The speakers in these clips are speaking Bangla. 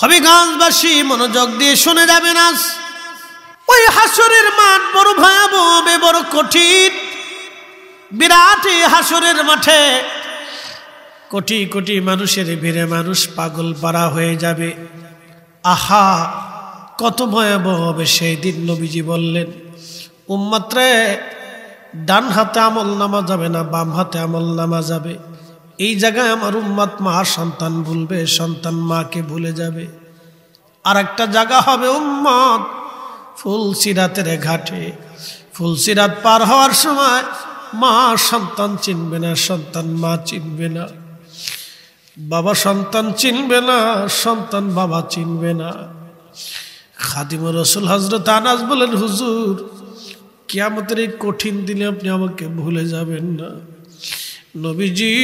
হবিগঞ্জবাসী মনোযোগ দিয়ে শুনে যাবেন। আজ ওই হাসরের মাঠ বড় ভয়াবহ হবে, বড় কঠিন। বিরাট এই হাসরের মাঠে কোটি কোটি মানুষের ভিড়ে মানুষ পাগল পারা হয়ে যাবে। আহা, কত ভয়াবহ হবে সেই দিন। নবীজি বললেন, উম্মত রে, ডান হাতে আমল নামা যাবে না, বাম হাতে আমল নামা যাবে। এই জায়গায় আমার উম্মত মা সন্তান ভুলবে, সন্তান মাকে ভুলে যাবে। আর একটা জায়গা হবে উম্মত ফুলসিরাতের ঘাটে, ফুলসিরাত পার হওয়ার সময় মা সন্তান চিনবে না, সন্তান মা চিনবে না, বাবা সন্তান চিনবে না, সন্তান বাবা চিনবে না। খাদিমুর রাসূল হযরত আনাস বলেন, হুজুর, কিয়ামতের এই কঠিন দিনে আপনি আমাকে ভুলে যাবেন না। নবীজি,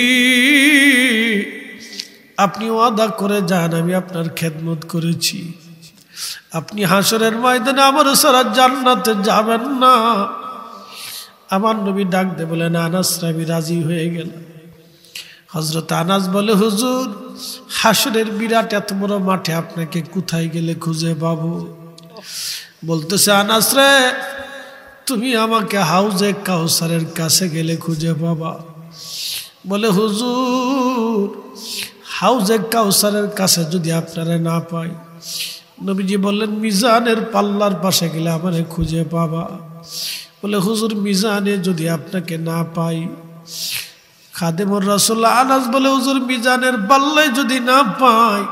আপনি ওয়াদা করে যান, আমি আপনার খেদমত করেছি। আপনি হাসরের ময়দানে আমার সারা জান্নাতে যাবেন না। আমার নবী ডাক দে বলেন, আনাস, আমি রাজি হয়ে গেলাম। হযরত আনাস বলে, হুজুর, হাসরের বিরাট এত বড় মাঠে আপনাকে কোথায় গেলে খুঁজে পাবো? বলতেছে, আনাস রে, তুমি আমাকে হাউজে কাউসারের কাছে গেলে খুঁজে পাবা। বলে, হুজুর, হাউজে কাউসারের কাছে যদি আপনারা না পাই, নবীজি বললেন, মিজানের পাল্লার পাশে গেলে আমারে খুঁজে পাবা। বলে, হুজুর, মিজানে যদি আপনাকে না পাই? খাদিমুর রাসূল আনাস বলে, হুজুর, মিজানের পাল্লায় যদি না পাই?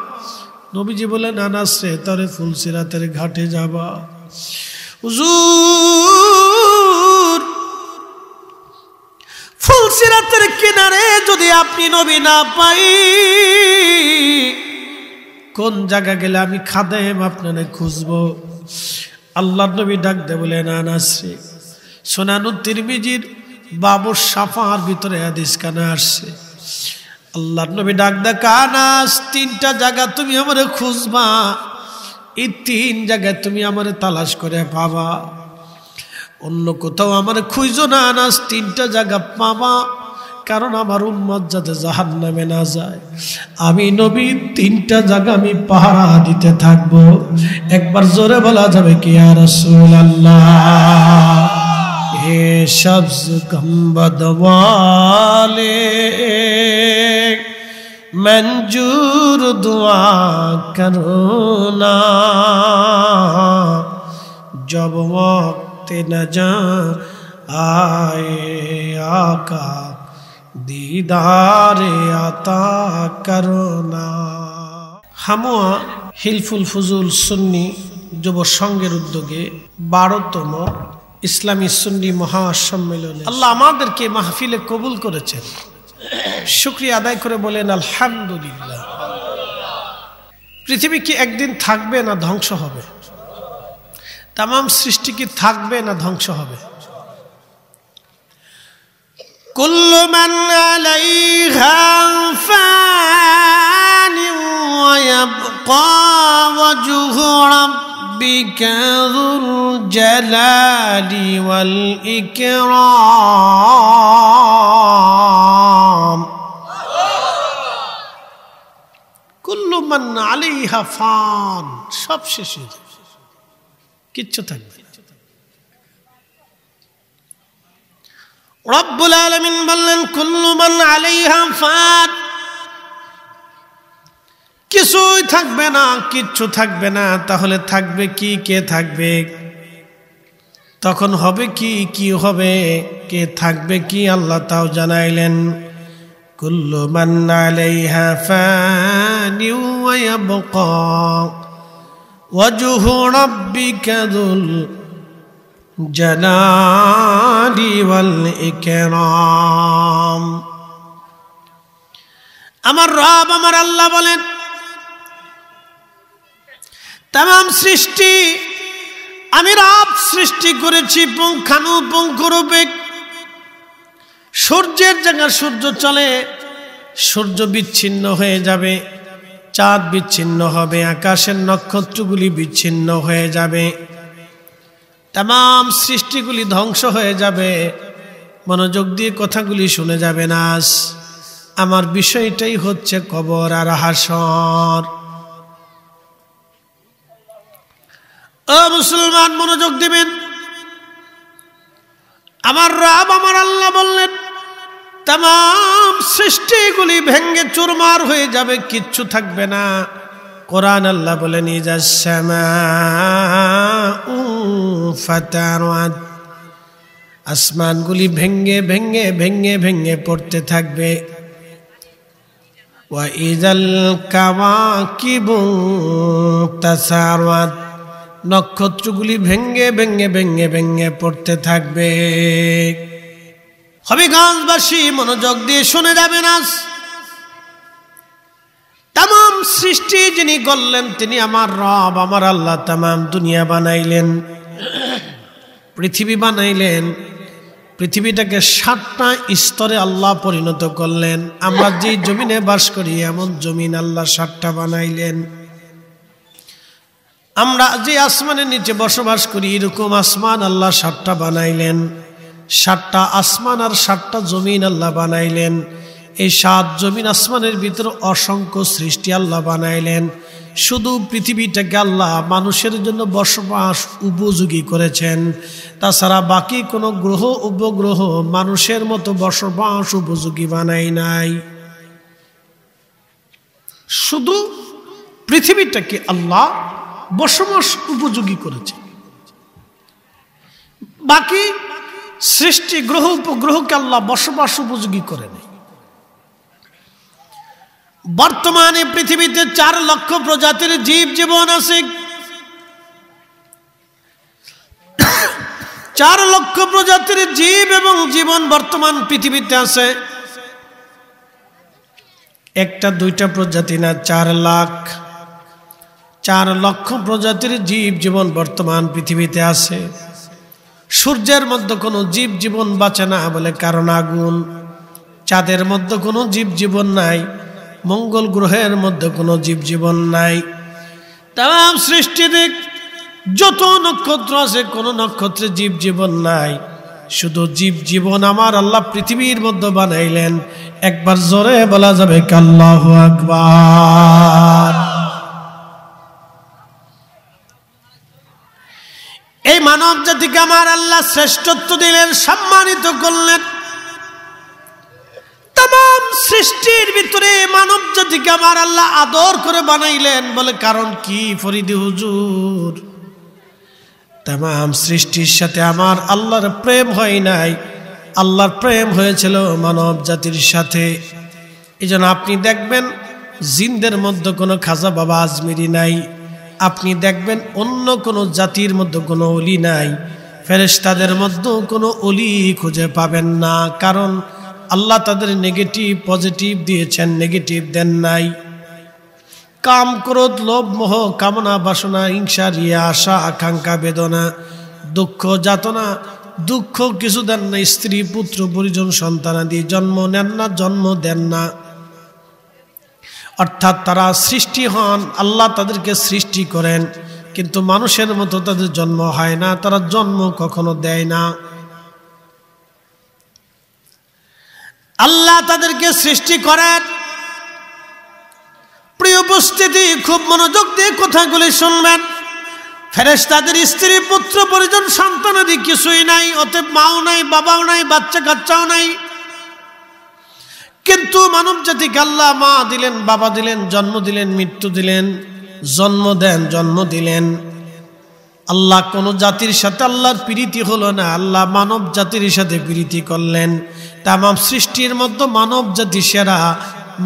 নবীজি বলেন, আনাস রে, তারে ফুলসিরাতের ঘাটে যাবা। হুজুর, ফুলসিরাতের কিনারে যদি আপনি নবী না পাই, কোন জায়গা গেলে আমি খাদেম আপনারে খুঁজবো? আল্লাহর নবী ডাক দে বলেন, আনাস রে, সুনানুত তিরমিজির বাবু সাফার ভিতরে হাদিস কানে আসছে। আল্লাহর নবী ডাক দে, আনাস, তিনটা জায়গা তুমি আমারে খুঁজবা, এই তিন জায়গায় তুমি আমারে তালাশ করে পাবা। অন্য কোথাও আমারে খুঁজো না আনাস, তিনটা জায়গা পাবা। কারণ আমার উম্মত যাতে জাহান্নামে না যায়, আমি নবী তিনটা জায়গা আমি পাহারা দিতে থাকবো। একবার জোরে বলা যাবে কি, ইয়া রাসূলুল্লাহ? হে সবজ গম্বদ ওয়ালে मंजूर दुआ करो ना, जब वक्त नजा आए आका दीदारे आता करो ना। হামুয়া হিলফুল ফুজুল সুন্নি যুব সংঘের উদ্যোগে 12তম ইসলামী সুন্নি মহাসম্মেলনে আল্লাহ আমাদেরকে মাহফিলে কবুল করেছেন। শুকরিয়া আদায় করে বলেন আলহামদুলিল্লাহ। পৃথিবী কি একদিন থাকবে না ধ্বংস হবে? তামাম সৃষ্টি কি থাকবে না ধ্বংস হবে? কুল্লু মান আলাইহা ফানি ওয়া ইয়াবকা ওয়াজহু রাব্বিকা যুল জালালি ওয়াল ইকরাম। কুল্লু মান আলাইহা ফান, সব শেষ হয়ে যাবে, কিচ্ছু থাকবে না। রব্বুল আলামিন বললেন, কুল্লু মান আলাইহা ফান, কিছুই থাকবে না, কিচ্ছু থাকবে না। তাহলে থাকবে কি? কে থাকবে? তখন হবে কি? কি হবে? কে থাকবে কি? আল্লাহ তাও জানাইলেন, কুল্লু মান আলাইহা ফানি ওয়া ইয়াবকা ওয়াজহু রাব্বিকা যুল জালালি ওয়াল ইকরাম। আমার রব, আমার আল্লাহ বলেন, तमाम सृष्टि আমি রব সৃষ্টি করেছি পুঙ্খানুপুঙ্খরূপে। সূর্যের জায়গায় সূর্য চলে, সূর্য বিচ্ছিন্ন হয়ে যাবে, চাঁদ বিচ্ছিন্ন হবে, আকাশের নক্ষত্রগুলি বিচ্ছিন্ন হয়ে যাবে, तमाम সৃষ্টিগুলি ধ্বংস হয়ে যাবে। মনোযোগ দিয়ে কথাগুলি শুনে যাবেন। আজ আমার বিষয়টাই হচ্ছে কবর আর হাসর। ও মুসলমান, মনোযোগ দিবেন। আমার রব আমার আল্লাহ বললেন তাম সৃষ্টিগুলি ভেঙ্গে চুরমার হয়ে যাবে, কিচ্ছু থাকবে না। কোরআন আল্লাহ বলেন ইজাস সামাউ ফাতারাত, আসমানগুলি ভেঙ্গে ভেঙ্গে ভেঙ্গে ভেঙ্গে পড়তে থাকবে। ওয়া ইজাল কাওয়াকিবু তাসারাত, নক্ষত্রগুলি ভেঙ্গে ভেঙ্গে ভেঙ্গে ভেঙ্গে পড়তে থাকবে। হবিগঞ্জবাসী মনোযোগ দিয়ে শুনে যাবেন। আজ তাম সৃষ্টি যিনি করলেন তিনি আমার রব আমার আল্লাহ। তাম দুনিয়া বানাইলেন, পৃথিবী বানাইলেন। পৃথিবীটাকে 7টা স্তরে আল্লাহ পরিণত করলেন। আমরা যে জমিনে বাস করি এমন জমিন আল্লাহ 7টা বানাইলেন। আমরা যে আসমানের নিচে বসবাস করি এরকম আসমান আল্লাহ 7টা বানাইলেন। 7টা আসমান আর 7টা জমিন আল্লাহ বানাইলেন। এই 7 জমিন আসমানের ভিতর অসংখ্য সৃষ্টি আল্লাহ বানাইলেন। শুধু পৃথিবীটাকে আল্লাহ মানুষের জন্য বসবাস উপযোগী করেছেন, তাছাড়া বাকি কোনো গ্রহ উপগ্রহ মানুষের মতো বসবাস উপযোগী বানাই নাই। শুধু পৃথিবীটাকে আল্লাহ বসবাস উপযোগী করেছে, বাকি সৃষ্টি গ্রহ উপগ্রহকে আল্লাহ বসবাস উপযোগী করেন। বর্তমানে পৃথিবীতে 4 লক্ষ প্রজাতির জীব জীবন আছে। 4 লক্ষ প্রজাতির জীব এবং জীবন বর্তমান পৃথিবীতে আছে। 1টা 2টা প্রজাতি না, 4 লাখ 4 লক্ষ প্রজাতির জীব জীবন বর্তমান পৃথিবীতে আছে। সূর্যের মধ্যে কোনো জীব জীবন বাঁচে না বলে কারণ আগুন। চাঁদের মধ্যে কোনো জীব জীবন নাই, মঙ্গল গ্রহের মধ্যে কোনো জীব জীবন নাই। তাম সৃষ্টিতে যত নক্ষত্র আছে কোনো নক্ষত্রে জীব জীবন নাই। শুধু জীব জীবন আমার আল্লাহ পৃথিবীর মধ্যে বানাইলেন। একবার জোরে বলা যাবে আল্লাহু আকবার। এই মানব জাতিকে আমার আল্লাহ শ্রেষ্ঠত্ব দিলেন, সম্মানিত করলেন। তাম সৃষ্টির ভিতরে মানব জাতিকে আমার আল্লাহ আদর করে বানাইলেন। বলে কারণ কি ফরিদি হুজুর? তাম সৃষ্টির সাথে আমার আল্লাহর প্রেম হয় নাই, আল্লাহর প্রেম হয়েছিল মানব জাতির সাথে। এই জন্য আপনি দেখবেন জিনদের মধ্যে কোনো খাজা বাবা আজমিরি নাই, আপনি দেখবেন অন্য কোনো জাতির মধ্যে কোনো অলি নাই, ফেরেশতাদের মধ্যেও কোনো অলি খুঁজে পাবেন না। কারণ আল্লাহ তাদের নেগেটিভ পজিটিভ দিয়েছেন, নেগেটিভ দেন নাই। কাম ক্রোধ লোভ মোহ কামনা বাসনা হিংসা রিয়া আশা আকাঙ্ক্ষা বেদনা দুঃখ যাতনা, দুঃখ কিছু দেন না। স্ত্রী পুত্র পরিজন সন্তানাদি জন্ম নেন না, জন্ম দেন না। অর্থাৎ তারা সৃষ্টি হন, আল্লাহ তাদেরকে সৃষ্টি করেন, কিন্তু মানুষের মতো তাদের জন্ম হয় না, তারা জন্ম কখনো দেয় না। আল্লাহ তাদেরকে সৃষ্টি করেন। প্রিয় উপস্থিতি, খুব মনোযোগ দিয়ে কথাগুলি শুনবেন। ফেরেশতাদের স্ত্রী পুত্র পরিজন সন্তানাদি কিছুই নাই, অতএব মাও নাই, বাবাও নাই, বাচ্চা কাচ্চাও নাই। কিন্তু মানব জাতিকে আল্লাহ মা দিলেন, বাবা দিলেন, জন্ম দিলেন, মৃত্যু দিলেন, জন্ম দেন, জন্ম দিলেন। আল্লাহ কোন জাতির সাথে আল্লাহর প্রীতি হলো না, আল্লাহ মানব জাতির সাথে প্রীতি করলেন। তাম সৃষ্টির মধ্যে মানব জাতি সেরা,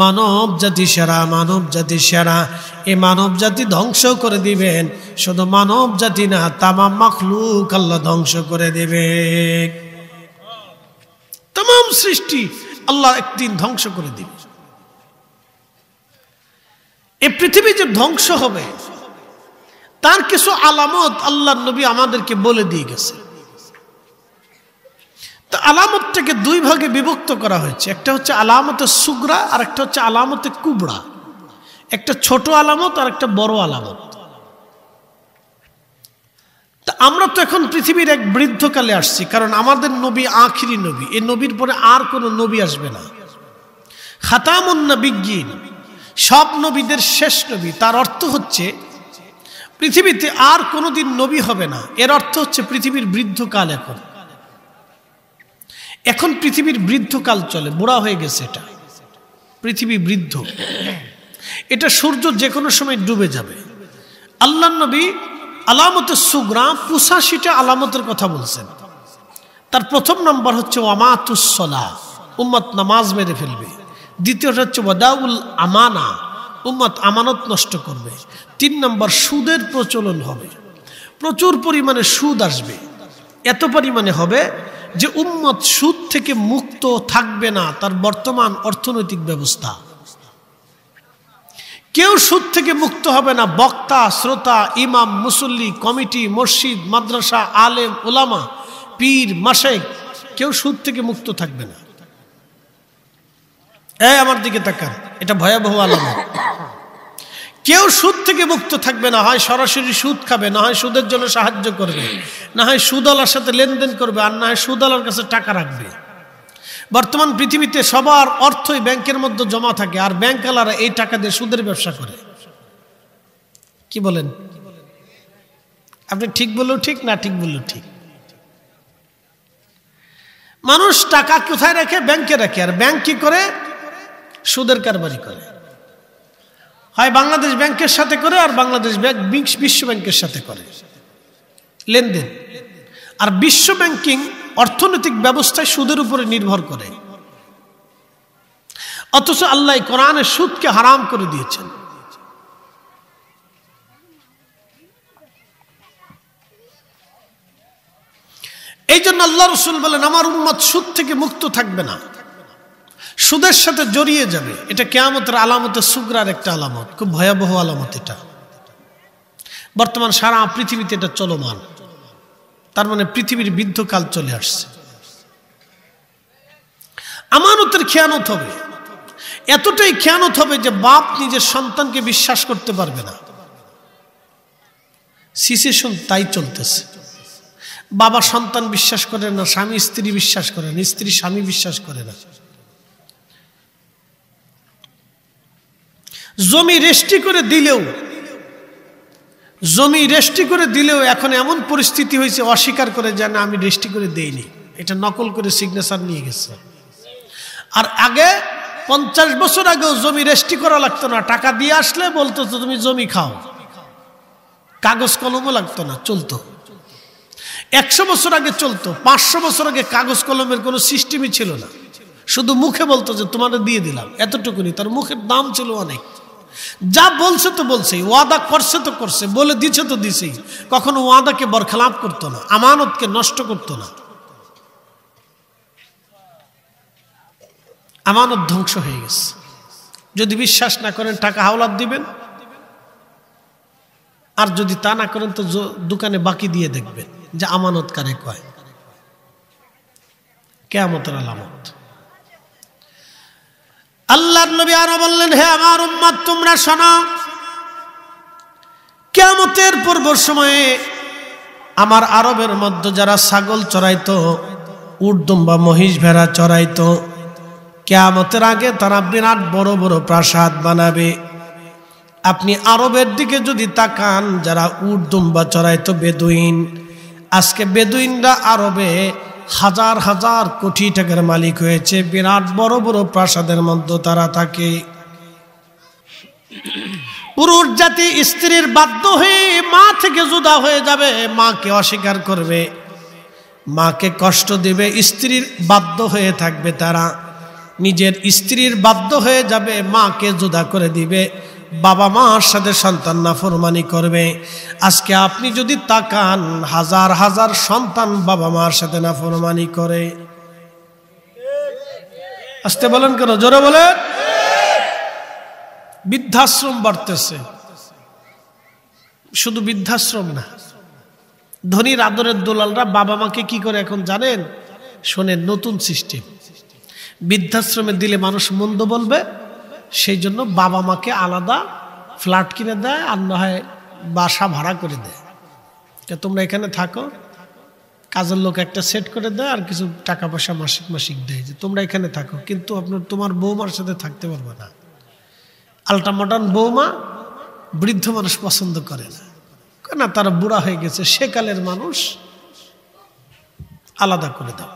মানব জাতি সেরা, মানব জাতি সেরা। এই মানব জাতি ধ্বংস করে দিবেন, শুধু মানব জাতি না, তামাম মাখলুক আল্লাহ ধ্বংস করে দেবে। তাম সৃষ্টি আল্লাহ একদিন ধ্বংস করে দিবে। এই পৃথিবী যে ধ্বংস হবে তার কিছু আলামত আল্লাহর নবী আমাদেরকে বলে দিয়ে গেছে। তো আলামতটাকে 2 ভাগে বিভক্ত করা হয়েছে। একটা হচ্ছে আলামতে সুগরা আর একটা হচ্ছে আলামতে কুবরা। একটা ছোট আলামত আর একটা বড় আলামত। তা আমরা তো এখন পৃথিবীর এক বৃদ্ধকালে আসছি, কারণ আমাদের নবী আখিরি নবী, এই নবীর পরে আর কোনো নবী আসবে না। খাতামুন নবিয়্যিন, সব নবীদের শেষ নবী। তার অর্থ হচ্ছে পৃথিবীতে আর কোনোদিন নবী হবে না, এর অর্থ হচ্ছে পৃথিবীর বৃদ্ধকাল। এখন পৃথিবীর বৃদ্ধকাল চলে, বুড়া হয়ে গেছে, এটা পৃথিবী বৃদ্ধ, এটা সূর্য যে কোনো সময় ডুবে যাবে। আল্লাহ নবী আলামতের সুগরা 85টা আলামতের কথা বলছেন। তার প্রথম নম্বর হচ্ছে ওয়ামাতুসসালাহ, উম্মত নামাজ মেরে ফেলবে। দ্বিতীয়টা হচ্ছে ওয়াদাউল আমানা, উম্মত আমানত নষ্ট করবে। 3 নম্বর সুদের প্রচলন হবে, প্রচুর পরিমাণে সুদ আসবে, এত পরিমাণে হবে যে উম্মত সুদ থেকে মুক্ত থাকবে না। তার বর্তমান অর্থনৈতিক ব্যবস্থা, কেউ সুদ থেকে মুক্ত হবে না। বক্তা, শ্রোতা, ইমাম, মুসল্লি, কমিটি, মসজিদ, মাদ্রাসা, আলেম, ওলামা, পীর, মাশায়েখ, কেউ সুদ থেকে মুক্ত থাকবে না। আমার দিকে তাকান, এটা ভয়াবহ আলামত। কেউ সুদ থেকে মুক্ত থাকবে না, হয় সরাসরি সুদ খাবে, না হয় সুদের জন্য সাহায্য করবে, না হয় সুদওয়ালার সাথে লেনদেন করবে, আর না হয় সুদওয়ালার কাছে টাকা রাখবে। বর্তমান পৃথিবীতে সবার অর্থই ব্যাংকের মধ্যে জমা থাকে, আর ব্যাংকওয়ালারা এই টাকা দিয়ে সুদের ব্যবসা করে। কি বলেন? আপনি ঠিক বললেও ঠিক, না ঠিক বললেও ঠিক। মানুষ টাকা কোথায় রাখে? ব্যাংকে রাখে, আর ব্যাংক কি করে? সুদের কারবারি করে। হয় বাংলাদেশ ব্যাংকের সাথে করে, আর বাংলাদেশ ব্যাংক বিশ্ব ব্যাংকের সাথে করে লেনদেন। আর বিশ্ব ব্যাংকিং অর্থনৈতিক ব্যবস্থায় সুদের উপরে নির্ভর করে। অথচ আল্লাহ কোরআনে সুদকে হারাম করে দিয়েছেন। এই জন্য আল্লাহ রাসূল বলেন, আমার উম্মত সুদ থেকে মুক্ত থাকবে না, সুদের সাথে জড়িয়ে যাবে। এটা কিয়ামতের আলামতের সুগরার একটা আলামত, খুব ভয়াবহ আলামত। এটা বর্তমান সারা পৃথিবীতে এটা চলমান। তার মানে পৃথিবীর বৃদ্ধকাল চলে আসছে। আমানতের খেয়ানত হবে, এতটাই খেয়ানত হবে যে বাপ নিজের সন্তানকে বিশ্বাস করতে পারবে না। সিচুয়েশন তাই চলতেছে। বাবা সন্তান বিশ্বাস করে না, স্বামী স্ত্রী বিশ্বাস করে না, স্ত্রী স্বামী বিশ্বাস করে না। জমি রেজিস্ট্রি করে দিলেও এখন এমন পরিস্থিতি হয়েছে, অস্বীকার করে যায় না, আমি রেজিস্ট্রি করে দেইনি, এটা নকল করে সিগনেচার নিয়ে গেছে। আর আগে 50 বছর আগেও জমি রেজিস্ট্রি করা লাগতো না, টাকা দিয়ে আসলে বলতো তো তুমি জমি খাও, কাগজ কলমও লাগতো না, চলতো। 100 বছর আগে চলতো, 500 বছর আগে কাগজ কলমের কোনো সিস্টেমই ছিল না, শুধু মুখে বলতো যে তোমাদের দিয়ে দিলাম, এতটুকুনি। তার মুখের দাম ছিল অনেক। যা বলছে তো বলছেই, ওয়াদা করছে তো করছে, বলে দিচ্ছে তো দিছেই। কখনো ওয়াদাকে বরখলাপ করতো না, আমানতকে নষ্ট করতো না। আমানত ধ্বংস হয়ে গেছে। যদি বিশ্বাস না করেন টাকা হাওলাত দিবেন, আর যদি তা না করেন তো দোকানে বাকি দিয়ে দেখবেন যে আমানত কারে কয়। কিয়ামতের আলামত। আল্লাহর নবী আরো বললেন, হে আমার উম্মত তোমরা শোনো, কিয়ামতের পূর্ব সময়ে আমার আরবের মধ্যে যারা ছাগল চড়াইতো, উট দুম্বা মহিষ ভেড়া চড়াইতো, কিয়ামতের আগে তারা বিরাট বড় বড় প্রাসাদ বানাবে। আপনি আরবের দিকে যদি তাকান, যারা উট দুম্বা চড়াইতো বেদুইন, আজকে বেদুইনরা আরবে হাজার হাজার কোটি টাকার মালিক হয়েছে, বিরাট বড় বড় প্রাসাদের মধ্যে তারা থাকে। পুরুষ জাতি স্ত্রীর বাধ্য হয়ে মা থেকে জুদা হয়ে যাবে, মাকে অস্বীকার করবে, মাকে কষ্ট দিবে, স্ত্রীর বাধ্য হয়ে থাকবে তারা, নিজের স্ত্রীর বাধ্য হয়ে যাবে, মাকে জুদা করে দিবে, বাবা মার সাথে সন্তান নাফরমানি করবে। আজকে আপনি যদি তাকান, হাজার হাজার সন্তান বাবা মার সাথে নাফরমানি করে। আসতে বলেন কেন, জোরে বলেন। বৃদ্ধাশ্রম বাড়তেছে, শুধু বৃদ্ধাশ্রম না, ধনীর আদরের দোলালরা বাবা মাকে কি করে এখন জানেন? শোনেন, নতুন সিস্টেম। বৃদ্ধাশ্রমে দিলে মানুষ মন্দ বলবে, সেই জন্য বাবা মাকে আলাদা ফ্ল্যাট কিনে দেয়, আর না হয় বাসা ভাড়া করে দেয়, তোমরা এখানে থাকো। কাজের লোক একটা সেট করে দেয়, আর কিছু টাকা পয়সা মাসিক মাসিক দেয় যে তোমরা এখানে থাকো, কিন্তু তোমার বৌমার সাথে থাকতে পারবে না। আলট্রা মডার্ন বৌমা বৃদ্ধ মানুষ পছন্দ করে না, না তারা বুড়া হয়ে গেছে, সেকালের মানুষ, আলাদা করে দাও।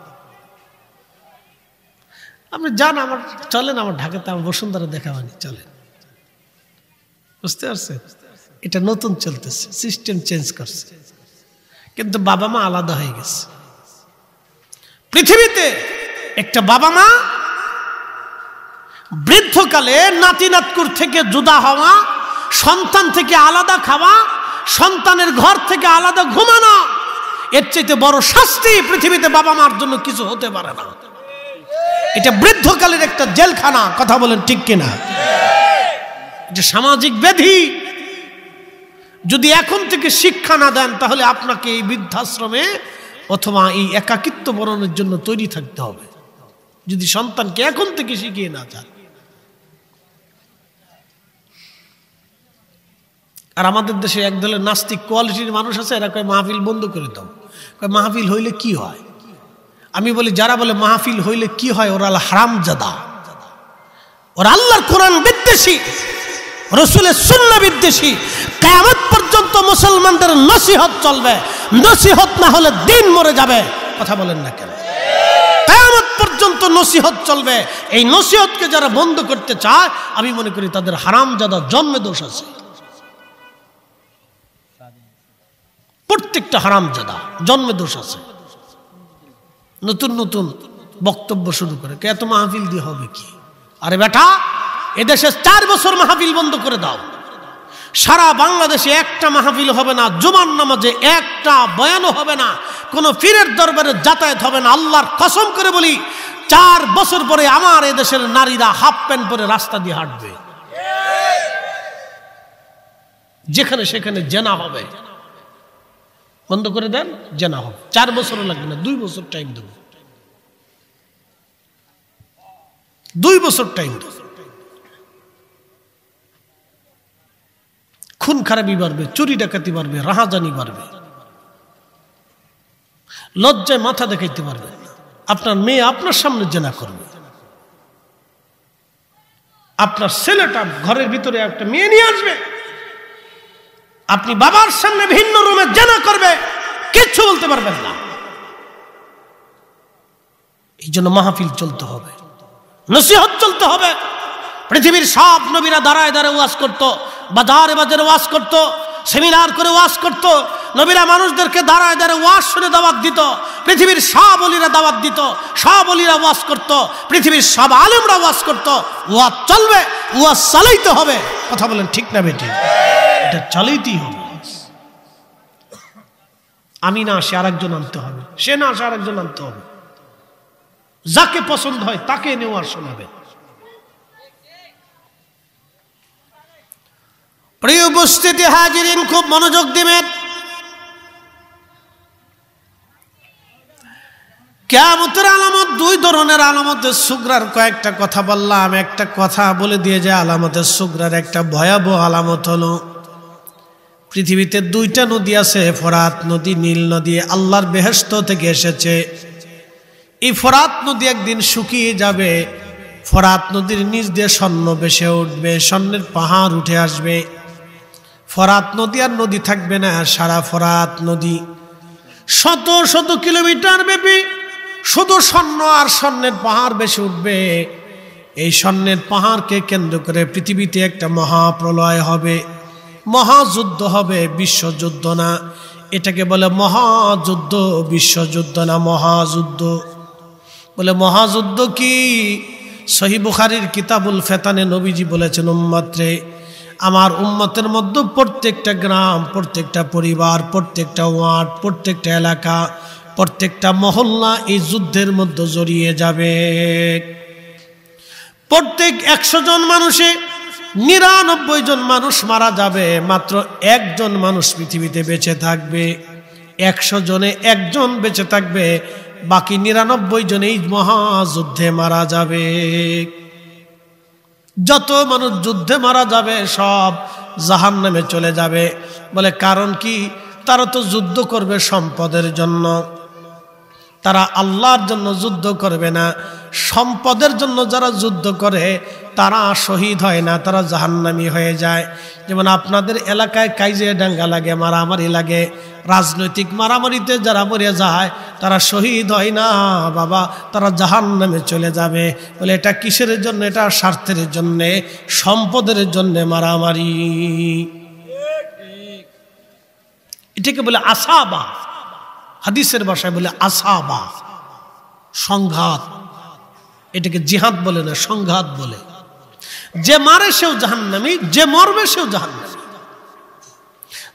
আপনি যান, আমার চলেন, আমার ঢাকাতে আমার বসুন্ধরা দেখা হয়নি, চলেন। বুঝতে পারছেন? এটা নতুন চলতেছে, সিস্টেম চেঞ্জ করছে, কিন্তু বাবা মা আলাদা হয়ে গেছে। পৃথিবীতে একটা বাবা মা বৃদ্ধকালে নাতি নাতকুর থেকে জুদা হওয়া, সন্তান থেকে আলাদা খাওয়া, সন্তানের ঘর থেকে আলাদা ঘুমানো, এর চাইতে বড় শাস্তি পৃথিবীতে বাবা মার জন্য কিছু হতে পারে না। এটা বৃদ্ধকালের একটা জেলখানা, কথা বলেন ঠিক কিনা? এটা সামাজিক ব্যাধি। যদি এখন থেকে শিক্ষা না দেন, তাহলে আপনাকে এই বৃদ্ধাশ্রমে অথবা এই একাকিত্ব বরণের জন্য তৈরি থাকতে হবে, যদি সন্তানকে এখন থেকে শিখিয়ে না চান। আর আমাদের দেশে একদলের নাস্তিক কোয়ালিটির মানুষ আছে, এরা কয় মাহফিল বন্ধ করে দাও। কয় মাহফিল হইলে কি হয়? আমি বলি, যারা বলে মাহফিল হইলে কি হয়, ওরা হারামজাদা, ওরা আল্লাহর কোরআন বিদ্বেষী, রাসূলের সুন্নাহ বিদ্বেষী। কিয়ামত পর্যন্ত মুসলমানদের নসিহত চলবে, নসিহত না হলে দিন মরে যাবে। কথা বলেন না কেন? কিয়ামত পর্যন্ত নসিহত চলবে। এই নসিহতকে যারা বন্ধ করতে চায়, আমি মনে করি তাদের হারামজাদা জন্মে দোষ আছে। প্রত্যেকটা হারামজাদা জন্মে দোষ আছে। নতুন নতুন বক্তব্য শুরু করে, কে এত মাহফিল দিয়ে হবে কি? আরে বেটা, এদেশে 4 বছর মাহফিল বন্ধ করে দাও, সারা বাংলাদেশে একটা মাহফিল হবে না, জুমার নামাজে একটা বয়ানও হবে না, কোনো পীরের দরবারে যাতায়াত হবে না। আল্লাহর কসম করে বলি, 4 বছর পরে আমার এদেশের নারীরা হাফ প্যান্ট পরে রাস্তা দিয়ে হাঁটবে, যেখানে সেখানে জেনা হবে। বন্ধ করে দেন, জেনা হবে। 4 বছরও লাগবে না, 2 বছর টাইম দেব, 2 বছর টাইম দেব। খুন খারাপি বাড়বে, চুরি ডাকাতি বাড়বে, রাহাজানি বাড়বে, লজ্জায় মাথা দেখাইতে পারবে না। আপনার মেয়ে আপনার সামনে জেনা করবে, আপনার ছেলেটা ঘরের ভিতরে একটা মেয়ে নিয়ে আসবে, আপনি বাবার সামনে ভিন্ন রুমে জেনা করবে, কিচ্ছু বলতে পারবেন না। এই জন্য মাহফিল চলতে হবে, নসিহত চলতে হবে। পৃথিবীর সব নবীরা দাঁড়ায় দাঁড়ায় ওয়াজ করতো, বাজারে বাজারে ওয়াজ করতো, সেমিনার করে ওয়াজ করতো। নবীরা মানুষদেরকে দাঁড়ায় দাঁড়ায় ওয়াজ শুনে দাওয়াত দিত। পৃথিবীর সব ওলিরা দাওয়াত দিত, সব ওলিরা ওয়াজ করতো, পৃথিবীর সব আলেমরা ওয়াজ করতো। ওয়াজ চলবে, ওয়াজ চালাইতে হবে। কথা বলেন ঠিক না বেটি? এটা চালাইতেই হবে। আমি না আসে আরেকজন আনতে হবে, সে না আসে আরেকজন আনতে হবে। যাকে পছন্দ হয় তাকে নেওয়ার শোনাবে। প্রিয় উপস্থিতি হাজিরিন, খুব মনোযোগ দিবেন। কিয়ামতের আলামত 2 ধরনের। আলামতের সুগরার কয়েকটা কথা বললাম, একটা কথা বলে দিয়ে যে আলামতের সুগরার একটা ভয়াবহ আলামত হলো, পৃথিবীতে 2টা নদী আছে, ফোরাত নদী, নীল নদী, আল্লাহর বেহেশত থেকে এসেছে। এই ফোরাত নদী একদিন শুকিয়ে যাবে, ফোরাত নদীর নিচ দিয়ে স্বর্ণ ভেসে উঠবে, স্বর্ণের পাহাড় উঠে আসবে। ফোরাত নদী আর নদী থাকবে না, সারা ফোরাত নদী শত শত কিলোমিটার ব্যাপী শুধু স্বর্ণ আর স্বর্ণের পাহাড় ভেসে উঠবে। এই স্বর্ণের পাহাড়কে কেন্দ্র করে পৃথিবীতে একটা মহাপ্রলয় হবে, মহাযুদ্ধ হবে। বিশ্বযুদ্ধ না, এটাকে বলে মহাযুদ্ধ, বিশ্বযুদ্ধ না, মহাযুদ্ধ। বলে মহাযুদ্ধ কি? সহিহ বুখারীর কিতাবুল ফিতানে নবীজি বলেছেন, উম্মতরে, আমার উম্মতের মধ্যে প্রত্যেকটা গ্রাম, প্রত্যেকটা পরিবার, প্রত্যেকটা ওয়ার্ড, প্রত্যেকটা এলাকা, প্রত্যেকটা মহল্লা এই যুদ্ধের মধ্যে জড়িয়ে যাবে। প্রত্যেক 100 জন মানুষে 99 জন মানুষ মারা যাবে, মাত্র 1 জন মানুষ পৃথিবীতে বেঁচে থাকবে। 100 জনে 1 জন বেঁচে থাকবে, বাকি 99 জন এই মহাযুদ্ধে মারা যাবে। যত মানুষ যুদ্ধে মারা যাবে সব জাহান্নামে চলে যাবে। বলে কারণ কি? তারা তো যুদ্ধ করবে সম্পদের জন্য, তারা আল্লাহর জন্য যুদ্ধ করবে না, সম্পদের জন্য যারা যুদ্ধ করে তারা শহীদ হয় না, তারা জাহান্নামী হয়ে যায়। যেমন আপনাদের এলাকায় কাইজে ডাঙ্গা লাগে, মারামারি লাগে, রাজনৈতিক মারামারিতে যারা মরে যায় তারা শহীদ হয় না বাবা, তারা জাহান্নামে চলে যাবে। বলে এটা কিসের জন্য? এটা স্বার্থের জন্য, সম্পদের জন্য মারামারি। এটাকে বলে আসাবা, হাদিসের ভাষায় বলে আসাবা, সংঘাত। এটাকে জিহাদ বলে না, সংঘাত বলে। যে মারে সেও জাহান্নামী, যে মরবে সেও জাহান্নামী।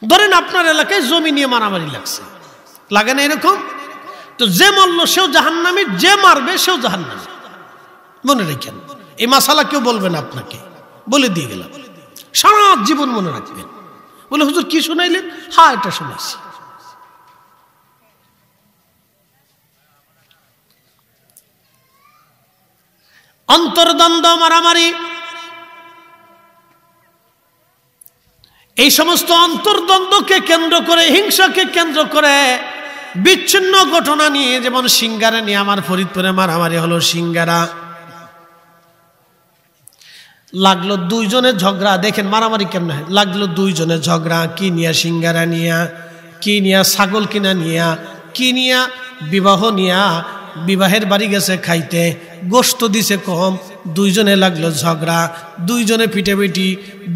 ধরেন আপনার এলাকায় জমি নিয়ে মারামারি লাগছে, লাগে না এরকম? তো যে মরল সেও জাহান্নামী, যে মারবে সেও জাহান্নামী। মনে রেখেন, এই মাসালা কেউ বলবে না আপনাকে, বলে দিয়ে গেলাম, সারা জীবন মনে রাখবেন। বলে হুজুর কি শুনাইলেন? হ্যাঁ এটা শুনেছি। অন্তর্দ্বন্দ্ব, মারামারি, এই সমস্ত অন্তর্দ্বন্দ্বকে কেন্দ্র করে, হিংসাকে কেন্দ্র করে বিচ্ছিন্ন ঘটনা নিয়ে, যেমন সিঙ্গারা নিয়ে আমার ফরিদপুরে মারামারি হলো। সিঙ্গারা লাগলো দুইজনের ঝগড়া। দেখেন মারামারি কেমন হয়। লাগলো দুইজনের ঝগড়া, কি নিয়া? সিঙ্গারা নিয়া। কি নিয়া? ছাগল কিনা নিয়া। কি নিয়া? বিবাহ নিয়া। বিবাহের বাড়ি গেছে খাইতে, গোশত দিছে কম, দুইজনে লাগলো ঝগড়া, দুইজনে পিটাপিটি,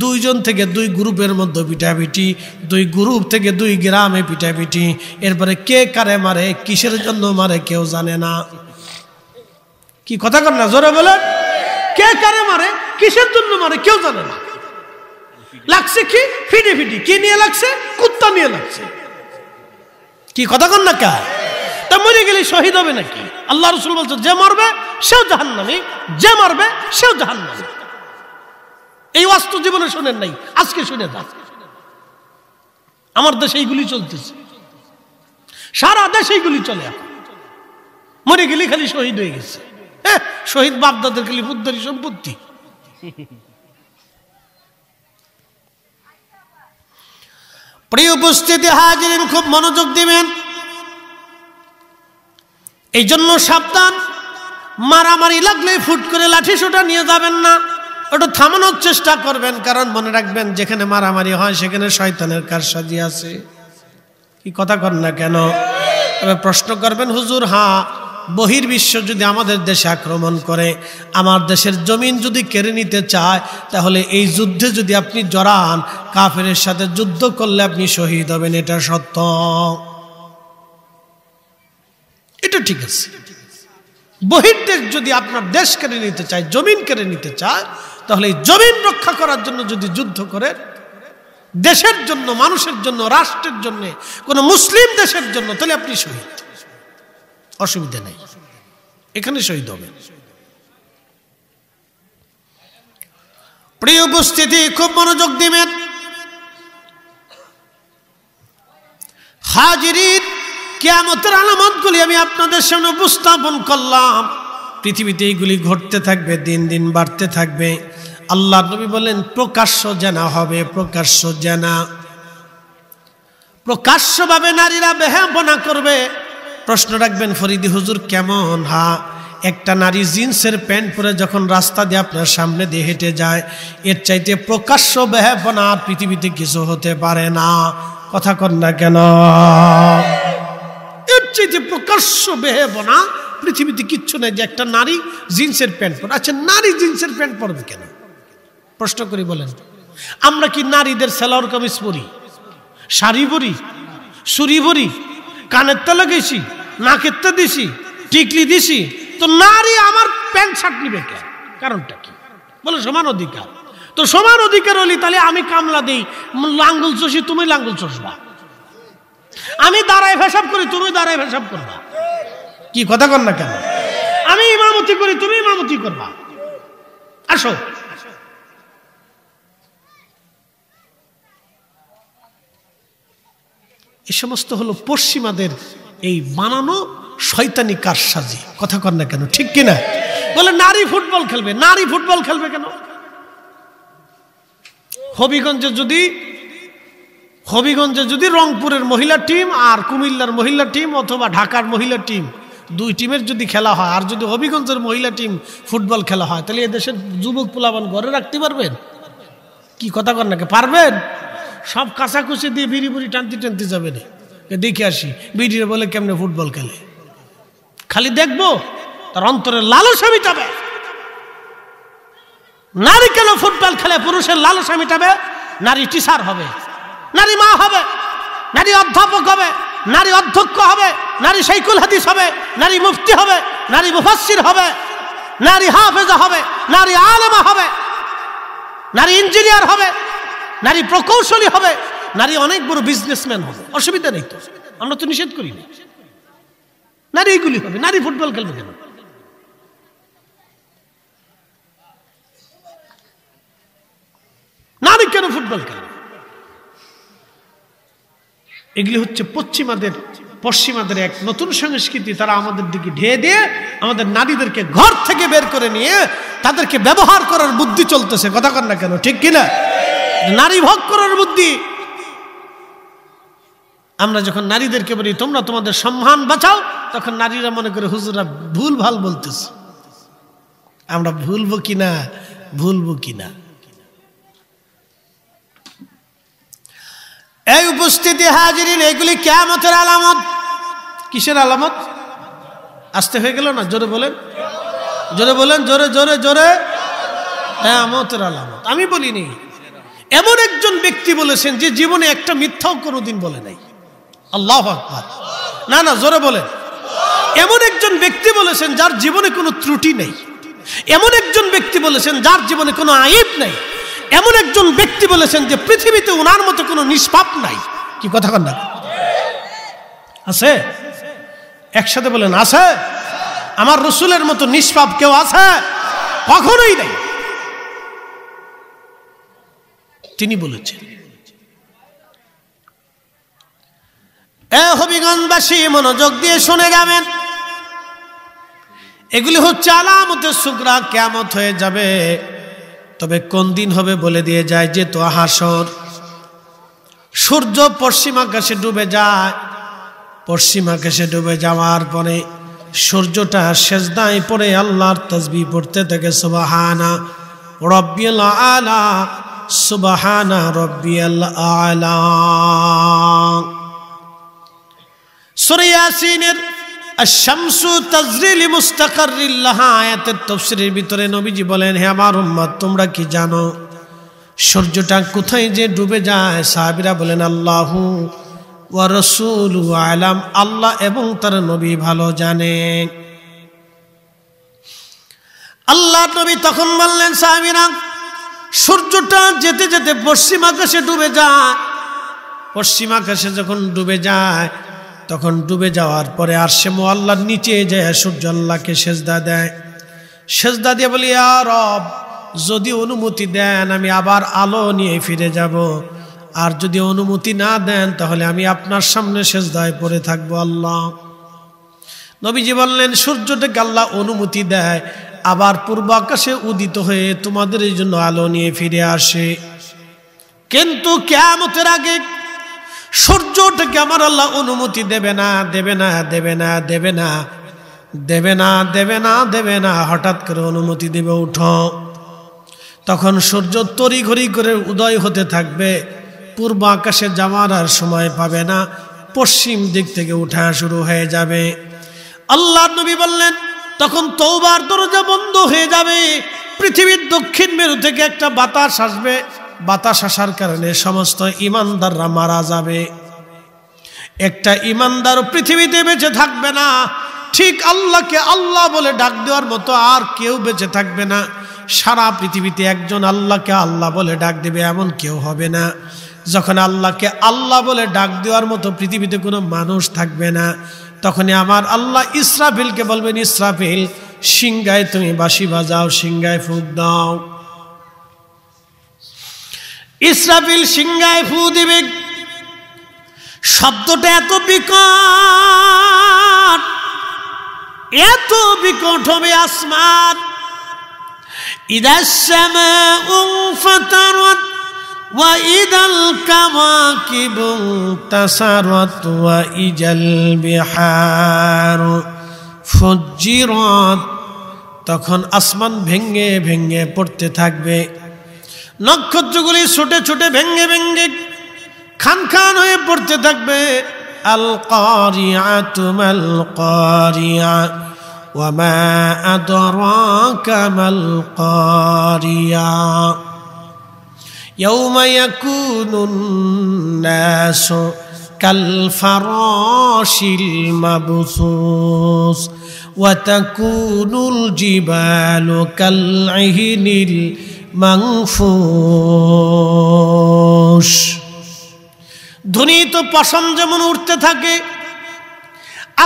দুইজন থেকে দুই গ্রুপের মধ্যে পিটাপিটি, দুই গ্রুপ থেকে দুই গ্রামে পিটাপিটি। এরপরে কে কারে মারে, কিসের জন্য মারে কেউ জানে না। কি কথা কর না, জোরে বলেন। কে কারে মারে, কিসের জন্য মারে কেউ জানে না। লাগছে কি? ফিটিফিটি। কি নিয়ে লাগছে? কুত্তা নিয়ে লাগছে। কি কথা কর না? কা তা মরে গেলে শহীদ হবে নাকি? আল্লাহ রাসূল বলছেন যে মরবে সেও জাহান্নামী, যে মারবে সেও জাহান্নামী। এই বাস্তব জীবনে শুনেন নাই, আজকে শুনে যান। আমার দেশে এইগুলি চলতেছে, সারা দেশে এইগুলি চলে। এখন মরে গেলে খালি শহীদ হয়ে গেছে। হ্যাঁ, শহীদ বাপদাদের খালি বুদ্ধরি সম্পত্তি। প্রিয় উপস্থিতি হাজিরিন, খুব মনোযোগ দিবেন। এই জন্য সাবধান, মারামারি লাগলে ফুট করে লাঠি সোটা নিয়ে যাবেন না, ওটা থামানোর চেষ্টা করবেন। কারণ মনে রাখবেন, যেখানে মারামারি হয় সেখানে শয়তানের কারসাজি আছে। কি কথা কর না কেন? তবে প্রশ্ন করবেন, হুজুর হ্যাঁ, বহির্বিশ্ব যদি আমাদের দেশে আক্রমণ করে, আমার দেশের জমিন যদি কেড়ে নিতে চায়, তাহলে এই যুদ্ধে যদি আপনি জড়ান, কাফেরের সাথে যুদ্ধ করলে আপনি শহীদ হবেন, এটা সত্য, এটা ঠিক আছে। বহির্দেশ যদি আপনার দেশ কেড়ে নিতে চায়, জমিন কেড়ে নিতে চায়, তাহলে এই জমিন রক্ষা করার জন্য যদি যুদ্ধ করে, দেশের জন্য, মানুষের জন্য, রাষ্ট্রের জন্য, কোন মুসলিম দেশের জন্য, তাহলে আপনি শহীদ, অসুবিধা নেই, এখানে শহীদ হবেন। প্রিয় উপস্থিতি, খুব মনোযোগ দিবেন। হাজিরিন, কিয়ামতের আলামতগুলি আমি আপনাদের সামনে উপস্থাপন করলাম। পৃথিবীতে এইগুলি ঘটতে থাকবে, দিন দিন বাড়তে থাকবে। আল্লাহ নবী বলেন প্রকাশ্য জেনা হবে, প্রকাশ্য জেনা। প্রকাশ্যভাবে নারীরা বেহায়াপনা করবে। প্রশ্ন রাখবেন, ফরিদি হুজুর কেমন? হ্যাঁ, একটা নারী জিন্সের প্যান্ট পরে যখন রাস্তা দিয়ে আপনার সামনে দিয়ে হেঁটে যায়, এর চাইতে প্রকাশ্য বেহায়াপনা আর পৃথিবীতে কিছু হতে পারে না। কথা কর না কেন? এর চাইতে প্রকাশ্য বেহায়াপনা পৃথিবীতে কিচ্ছু নেই, যে একটা নারী জিন্সের প্যান্ট পরে। আচ্ছা, নারী জিন্সের প্যান্ট পরবে কেন? প্রশ্ন করি, বলেন। আমরা কি নারীদের সালোয়ার কামিজ পরি, শাড়ি পরি, চুড়ি পরি, কানের তলা গেছি, নাকের তে দিছি, টিকলি দিছি, তো নারী আমার প্যান্ট শার্ট নিবে কেন? কারণটা কি? বলে সমান অধিকার। তো সমান অধিকার হলি তাহলে আমি কামলা দিই, লাঙ্গুল চষি, তুমি লাঙ্গুল চষবা। আমি দাঁড়ায় পেশাব করি, তুমি দাঁড়ায় পেশাব করবা। কি কথা কর না কেন? আমি ইমামতি করি, তুমি ইমামতি করবা। আসো, এই সমস্ত হলো পশ্চিমাদের এই বানানো শয়তানি কারসাজি। কথা কর না কেন? ঠিক কিনা? বলে নারী ফুটবল খেলবে, নারী ফুটবল খেলবে কেন? হবিগঞ্জে যদি রংপুরের মহিলা টিম আর কুমিল্লার মহিলা টিম অথবা ঢাকার মহিলা টিম দুই টিমের যদি খেলা হয়, আর যদি হবিগঞ্জের মহিলা টিম ফুটবল খেলা হয়, তাহলে এদেশের যুবক পোলাপান ঘরে রাখতে পারবেন? কি কথা কর নাকি পারবেন? সব কাঁচাকুচি দিয়ে বিড়ি বুড়ি টানতে টানতে যাবে না, দেখে আসি বিড়িরে বলে কেমনে ফুটবল খেলে, খালি দেখবো তার অন্তরের লালসা মিটাবে। নারী কেন ফুটবল খেলে? পুরুষের লালসা মিটাবে। নারী টিচার হবে, নারী মা হবে, নারী অধ্যাপক হবে, নারী অধ্যক্ষ হবে, নারী শাইখুল হাদিস হবে, নারী মুফতি হবে, নারী মুফাসসির হবে, নারী হাফেজা হবে, নারী আলেমা হবে, নারী ইঞ্জিনিয়ার হবে, নারী প্রকৌশলী হবে, নারী অনেক বড় বিজনেসম্যান হবে। অসুবিধা নেই তো, আমরা তো নিষেধ করি না। নারী এগুলি হবে। নারী ফুটবল খেলবে কেন? নারী কেন ফুটবল খেলবে? এগুলি হচ্ছে পশ্চিমাদের এক নতুন সংস্কৃতি। তারা আমাদের দিকে ঢেয়ে দিয়ে আমাদের নারীদেরকে ঘর থেকে বের করে নিয়ে তাদেরকে ব্যবহার করার বুদ্ধি চলতেছে। কথা কর না কেন, ঠিক কিনা? নারী ভোগ করার বুদ্ধি। আমরা যখন নারীদেরকে বলি তোমরা তোমাদের সম্মান বাঁচাও, তখন নারীরা মনে করে হুজুরা ভুল ভাল বলতেছে। আমরা ভুলবো কিনা। এই উপস্থিতি হাজিরিন, এইগুলি কিয়ামতের আলামত। কিসের আলামত? আসতে হয়ে গেল না? জোরে বলেন, জোরে। কিয়ামতের আলামত। আমি বলিনি, এমন একজন ব্যক্তি বলেছেন যে জীবনে একটা মিথ্যাও কোনোদিন বলে নাই। আল্লাহু আকবার। না জোরে বলেন। এমন একজন ব্যক্তি বলেছেন যার জীবনে কোনো ত্রুটি নেই। এমন একজন ব্যক্তি বলেছেন যার জীবনে কোনো আইব নেই। এমন একজন ব্যক্তি বলেছেন যে পৃথিবীতে ওনার মতো কোনো নিষ্পাপ নাই। কি কথা কন না? আছে? একসাথে বলেন, আছে? আমার রাসূলের মতো নিষ্পাপ কেউ আছে? কখনোই নাই। তিনি বলেছেন। হবিগঞ্জবাসী মনোযোগ দিয়ে শুনে যাবেন, এগুলি হচ্ছে আলামতে সুগরা। কিয়ামত হয়ে যাবে, তবে কোন দিন হবে বলে দিয়ে যায় যে তো হাসর। সূর্য পশ্চিম আকাশে ডুবে যায়। পশ্চিম আকাশে ডুবে যাওয়ার পরে সূর্যটা সেজদায় পড়ে আল্লাহর তাসবিহ পড়তে থাকে, সুবহানা রাব্বিয়াল আলা, সুবহানা রাব্বিয়াল আলা। সূরা ইয়াসিনের আশ-শামসু তাজরি লিমুস্তাকাররিল লাহা আয়াতের তাফসীরের ভিতরে নবীজি বলেন, হে আমার উম্মত, তোমরা কি জানো সূর্যটা কোথায় যে ডুবে যায়? সাহাবীরা বলেন, আল্লাহু ওয়া রাসূলুহু আলাম, আল্লাহ এবং তার নবী ভালো জানেন। আল্লাহর নবী তখন বললেন, সাহাবীরা, সূর্যটা যেতে যেতে পশ্চিম আকাশে ডুবে যায়। পশ্চিম আকাশে যখন ডুবে যায়, তখন ডুবে যাওয়ার পরে আরশে মুআল্লার নিচে যায় সূর্য আল্লাহকে সেজদা দেয়। সেজদা দিয়ে বলি, ইয়া রব, যদি অনুমতি দেন আমি আবার আলো নিয়ে ফিরে যাব, আর যদি অনুমতি না দেন তাহলে আমি আপনার সামনে সেজদায় পড়ে থাকবো আল্লাহ। নবীজি বললেন, সূর্যটাকে আল্লাহ অনুমতি দেয়, আবার পূর্ব আকাশে উদিত হয়ে তোমাদের এই জন্য আলো নিয়ে ফিরে আসে। কিন্তু কিয়ামতের আগে সূর্যটাকে আমার আল্লাহ অনুমতি দেবে না। হঠাৎ করে অনুমতি দেবে, উঠো। তখন সূর্য তড়িঘড়ি করে উদয় হতে থাকবে, পূর্ব আকাশে যাওয়ার আর সময় পাবে না, পশ্চিম দিক থেকে উঠা শুরু হয়ে যাবে। আল্লাহর নবী বললেন, তখন তওবার দরজা বন্ধ হয়ে যাবে। পৃথিবীর দক্ষিণ মেরু থেকে একটা বাতাস আসবে, বাতাস আসার কারণে সমস্ত ঈমানদাররা মারা যাবে। একটা ঈমানদারও পৃথিবীতে বেঁচে থাকবে না। ঠিক আল্লাহকে আল্লাহ বলে ডাক দেওয়ার মতো আর কেউ বেঁচে থাকবে না। সারা পৃথিবীতে একজন আল্লাহকে আল্লাহ বলে ডাক দেবে এমন কেউ হবে না। যখন আল্লাহকে আল্লাহ বলে ডাক দেওয়ার মতো পৃথিবীতে কোনো মানুষ থাকবে না, তখনই আমার আল্লাহ ইসরাফিলকে বলবেন, ইসরাফিল, সিংহায় তুমি বাঁশি বাজাও, সিংহায় ফুঁক দাও। ইসরাফিল সিংহায় ফু দিবে। শব্দটা এত বিকট হবে আসমান। ইদাস সামাউ ফাতারাত ওয়া ইদাল কাওয়াকিবু তাসারাত ওয়া ইজাল বিহার ফুজ্জিরাত, তখন আসমান ভেঙে ভেঙে পড়তে থাকবে, নক্ষত্রগুলি ছুটে ছুটে ভেঙে ভেঙে খান খান হয়ে পড়তে থাকবে। আল কারিআতু মাল কারিআ ওয়া মা আদরাকা মাল কারিআ ইয়াউমা ইয়াকুনুন নাসু কাল ফারাশিল মাবসুস ওয়া তাকুনুল জিবালু কাল ইহনিল মানফুস। ধ্বনিত পশম যেমন উঠতে থাকে,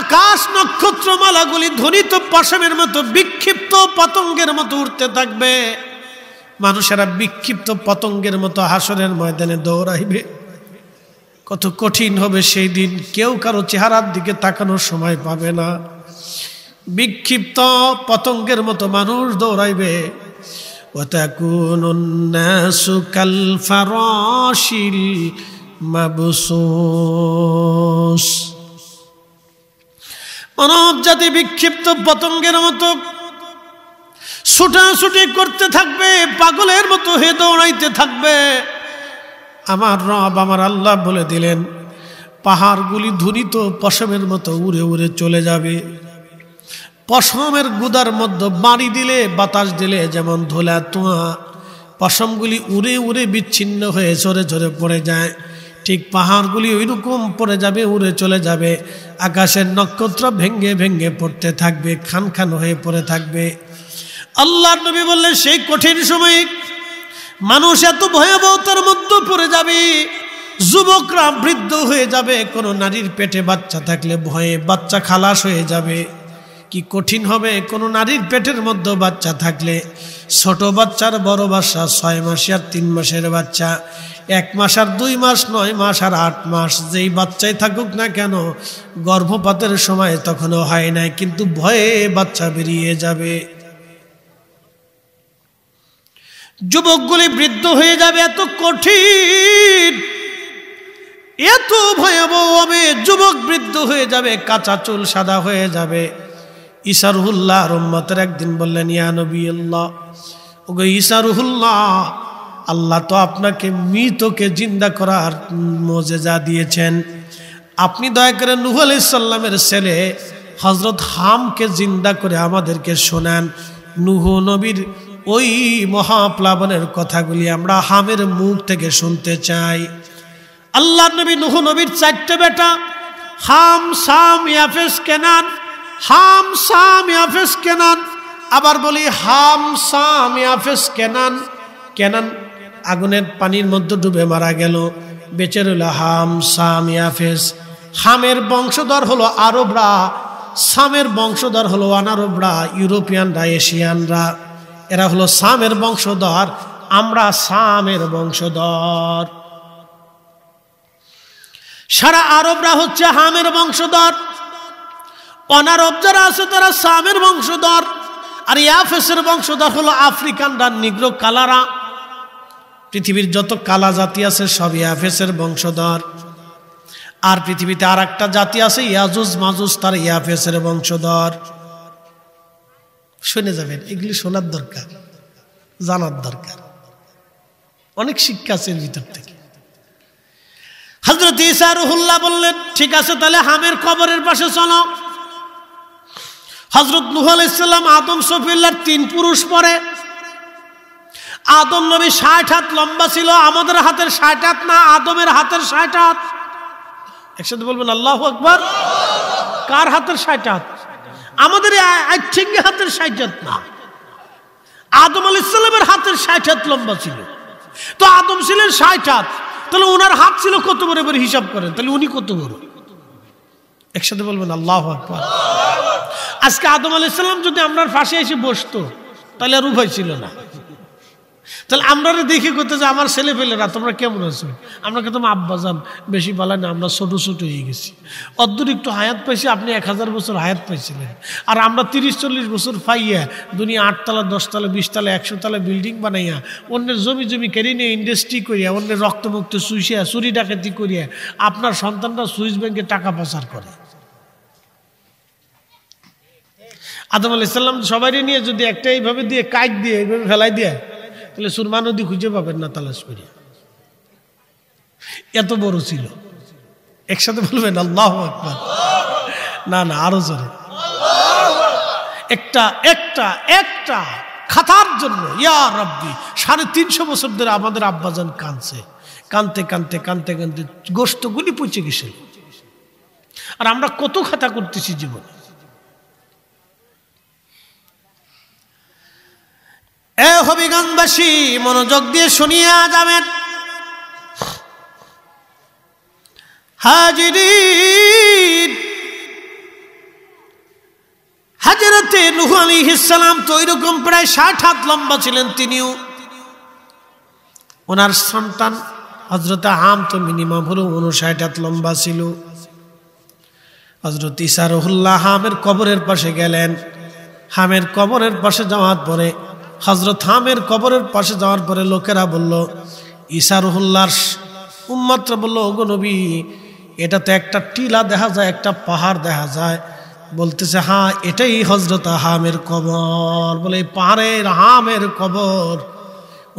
আকাশ নক্ষত্রমালাগুলি ধ্বনিত পশমের মতো বিক্ষিপ্ত পতঙ্গের মতো উঠতে থাকবে। মানুষেরা বিক্ষিপ্ত পতঙ্গের মতো হাসরের ময়দানে দৌড়াইবে। কত কঠিন হবে সেই দিন, কেউ কারো চেহারার দিকে তাকানোর সময় পাবে না। বিক্ষিপ্ত পতঙ্গের মতো মানুষ দৌড়াইবে। ওয়াতাকুনুন নাসু কাল ফারাশিল মাবসুস। মানব জাতি বিক্ষিপ্ত পতঙ্গের মতো ছুটাছুটি করতে থাকবে, পাগলের মতো হে দৌড়াইতে থাকবে। আমার রব আমার আল্লাহ বলে দিলেন, পাহাড়গুলি ধ্বনিত পশমের মতো উড়ে উড়ে চলে যাবে। পশমের গুদার মধ্যে বাড়ি দিলে, বাতাস দিলে যেমন ধোলা ধোঁয়া পশমগুলি উড়ে উড়ে বিচ্ছিন্ন হয়ে ঝরে ঝরে পড়ে যায়, ঠিক পাহাড়গুলি ওইরকম পড়ে যাবে, উড়ে চলে যাবে। আকাশের নক্ষত্র ভেঙ্গে ভেঙ্গে পড়তে থাকবে, খান খান হয়ে পড়ে থাকবে। আল্লাহর নবী বললেন, সেই কঠিন সময়ে মানুষ এত ভয়াবহতার মধ্যে পড়ে যাবে, যুবকরা বৃদ্ধ হয়ে যাবে। কোনো নারীর পেটে বাচ্চা থাকলে ভয়ে বাচ্চা খালাস হয়ে যাবে। কি কঠিন হবে কোনো নারীর পেটের মধ্যে বাচ্চা থাকলে। ছোট বাচ্চার বড় বাচ্চা, 6 মাসের আর 3 মাসের বাচ্চা, 1 মাস আর 2 মাস, 9 মাস আর 8 মাস, যেই বাচ্চাই থাকুক না কেন, গর্ভপাতের সময় তখনও হয় নাই, কিন্তু ভয়ে বাচ্চা বেরিয়ে যাবে। যুবকগুলি বৃদ্ধ হয়ে যাবে, এত কঠিন, এত ভয়াবহ হবে। যুবক বৃদ্ধ হয়ে যাবে, কাঁচা চুল সাদা হয়ে যাবে। ঈসা রুহুল্লাহ উম্মতের একদিন বললেন, ইয়া নবী আল্লাহ, ওগো ঈসা রুহুল্লাহ, আল্লাহ তো আপনাকে মৃতকে জিন্দা করার মুজিজা দিয়েছেন, আপনি দয়া করে নূহ আলাইহিস সালামের ছেলে হযরত হামকে জিন্দা করে আমাদেরকে শোনান। নূহ নবীর ওই মহাপ্লাবনের কথাগুলি আমরা হামের মুখ থেকে শুনতে চাই। আল্লাহ নবী নূহ নবীর 4টে বেটা, হাম, সাম, ইয়াফেস, কেনান। হাম, সাম, ইয়াফেস, কেনান। আবার বলি হাম, সাম, ইয়াফেস, কেনান। কেনান আগুনের পানির মধ্যে ডুবে মারা গেল, বেঁচে রইল হাম, সাম, ইয়াফেস। হামের বংশধর হলো আরবরা, সামের বংশধর হলো অনারবরা, ইউরোপিয়ানরা, এশিয়ানরা। এরা হলো সামের বংশধর, আমরা সামের বংশধর। সারা আরবরা হচ্ছে হামের বংশধর, অনারব যারা আছে তারা সামের বংশধর। আর ইয়াফেসের বংশধর হলো আফ্রিকানরা, নিগ্রো কালারা। পৃথিবীর যত কালা জাতি আছে সব ইয়াফেসের বংশধর। আর পৃথিবীতে আর একটা জাতি আছে ইয়াজুজ মাজুজ, তার ইয়াফেসের বংশধর। শুনে যাবেন, এগুলি শোনার দরকার, জানার দরকার, অনেক শিক্ষা আছে এর ভিতর থেকে। হযরত ঈসা রুহুল্লাহ বললেন, ঠিক আছে তাহলে হামের কবরের পাশে চলো। হযরত নূহ আলাইহিস সালাম, আদম, সফিউল্লাহর 3 পুরুষ পরে। আদম নবী 60 হাত লম্বা ছিল, আমাদের হাতের 60 হাত না, আদমের হাতের 60 হাত। একসাথে বলবেন আল্লাহু আকবার। কার হাতের 60 হাত? আমাদের আইঠিঙ্গে হাতের 60 হাত না, আদম আলাইহিস সালামের হাতের 60 হাত লম্বা ছিল। তো আদম ছিলেন 60 হাত, তাহলে ওনার হাত ছিল কত বড় বড় হিসাব করেন, তাহলে উনি কত বড়? একসাথে বলবেন আল্লাহু আকবার। আজকে আদম আলাইহিস সালাম যদি আমরার পাশে এসে বসতো তাহলে আর উভয় ছিল না। তাহলে আমরা দেখি করতে যে আমার ছেলে পেলেরা তোমরা কেমন আছো, আমরা কিন্তু আব্বা যান বেশি বলা না, আমরা ছোট ছোট হয়ে গেছি। অদ্দূর একটু হায়াত পাইছি, আপনি 1000 বছর হায়াত পাইছিলেন, আর আমরা 30-40 বছর পাইয়া দুনিয়া 8 তলা 10 তলা 20 তলা 100 তলা বিল্ডিং বানাইয়া, অন্যের জমি কেড়ে নিয়ে ইন্ডাস্ট্রি করিয়া, অন্যের রক্তমুক্ত চুষিয়া চুরি ডাকাতি করিয়া আপনার সন্তানরা সুইস ব্যাংকে টাকা পাচার করে। আদম আলাইহিস সালাম সবাই নিয়ে যদি একটা এইভাবে দিয়ে কাইট দিয়ে এইভাবে ফেলাই দিয়ে, তাহলে সুরমা নদী খুঁজে পাবেন না তালাশ করে, এত বড় ছিল। একসাথে বলবেন আল্লাহু আকবার। না না, আরো জোরে। একটা একটা একটা খাতার জন্য ইয়া রাব্বি 350 বছর ধরে আমাদের আব্বাজান কাঁদছে, কানতে কানতে কানতে কানতে গোশতগুলি পচে গেছে। আর আমরা কত খাতা করতেছি জীবনে। এ হবিগঞ্জবাসী, মনোযোগ দিয়ে শুনিয়া যাবেন। হাজিরিন, হযরতে নূহ আলাইহিস সালাম তো এরকম প্রায় 60 হাত লম্বা ছিলেন তিনিও। ওনার সন্তান হযরতে হাম তো মিনিমাম হলো 59 হাত লম্বা ছিল। হযরত ঈসা রুহুল্লাহ হামের কবরের পাশে গেলেন। হামের কবরের পাশে যাওয়ার পরে হযরত হামের কবরের পাশে যাওয়ার পরে লোকেরা বলল, ঈসা রুহুল্লাহর উম্মতরা বলল, ওগো নবী, এটা তো একটা টিলা দেখা যায়, একটা পাহাড় দেখা যায়। বলতেছে, হ্যাঁ এটাই হযরত হামের কবর। বলে পাহাড়ের হামের কবর।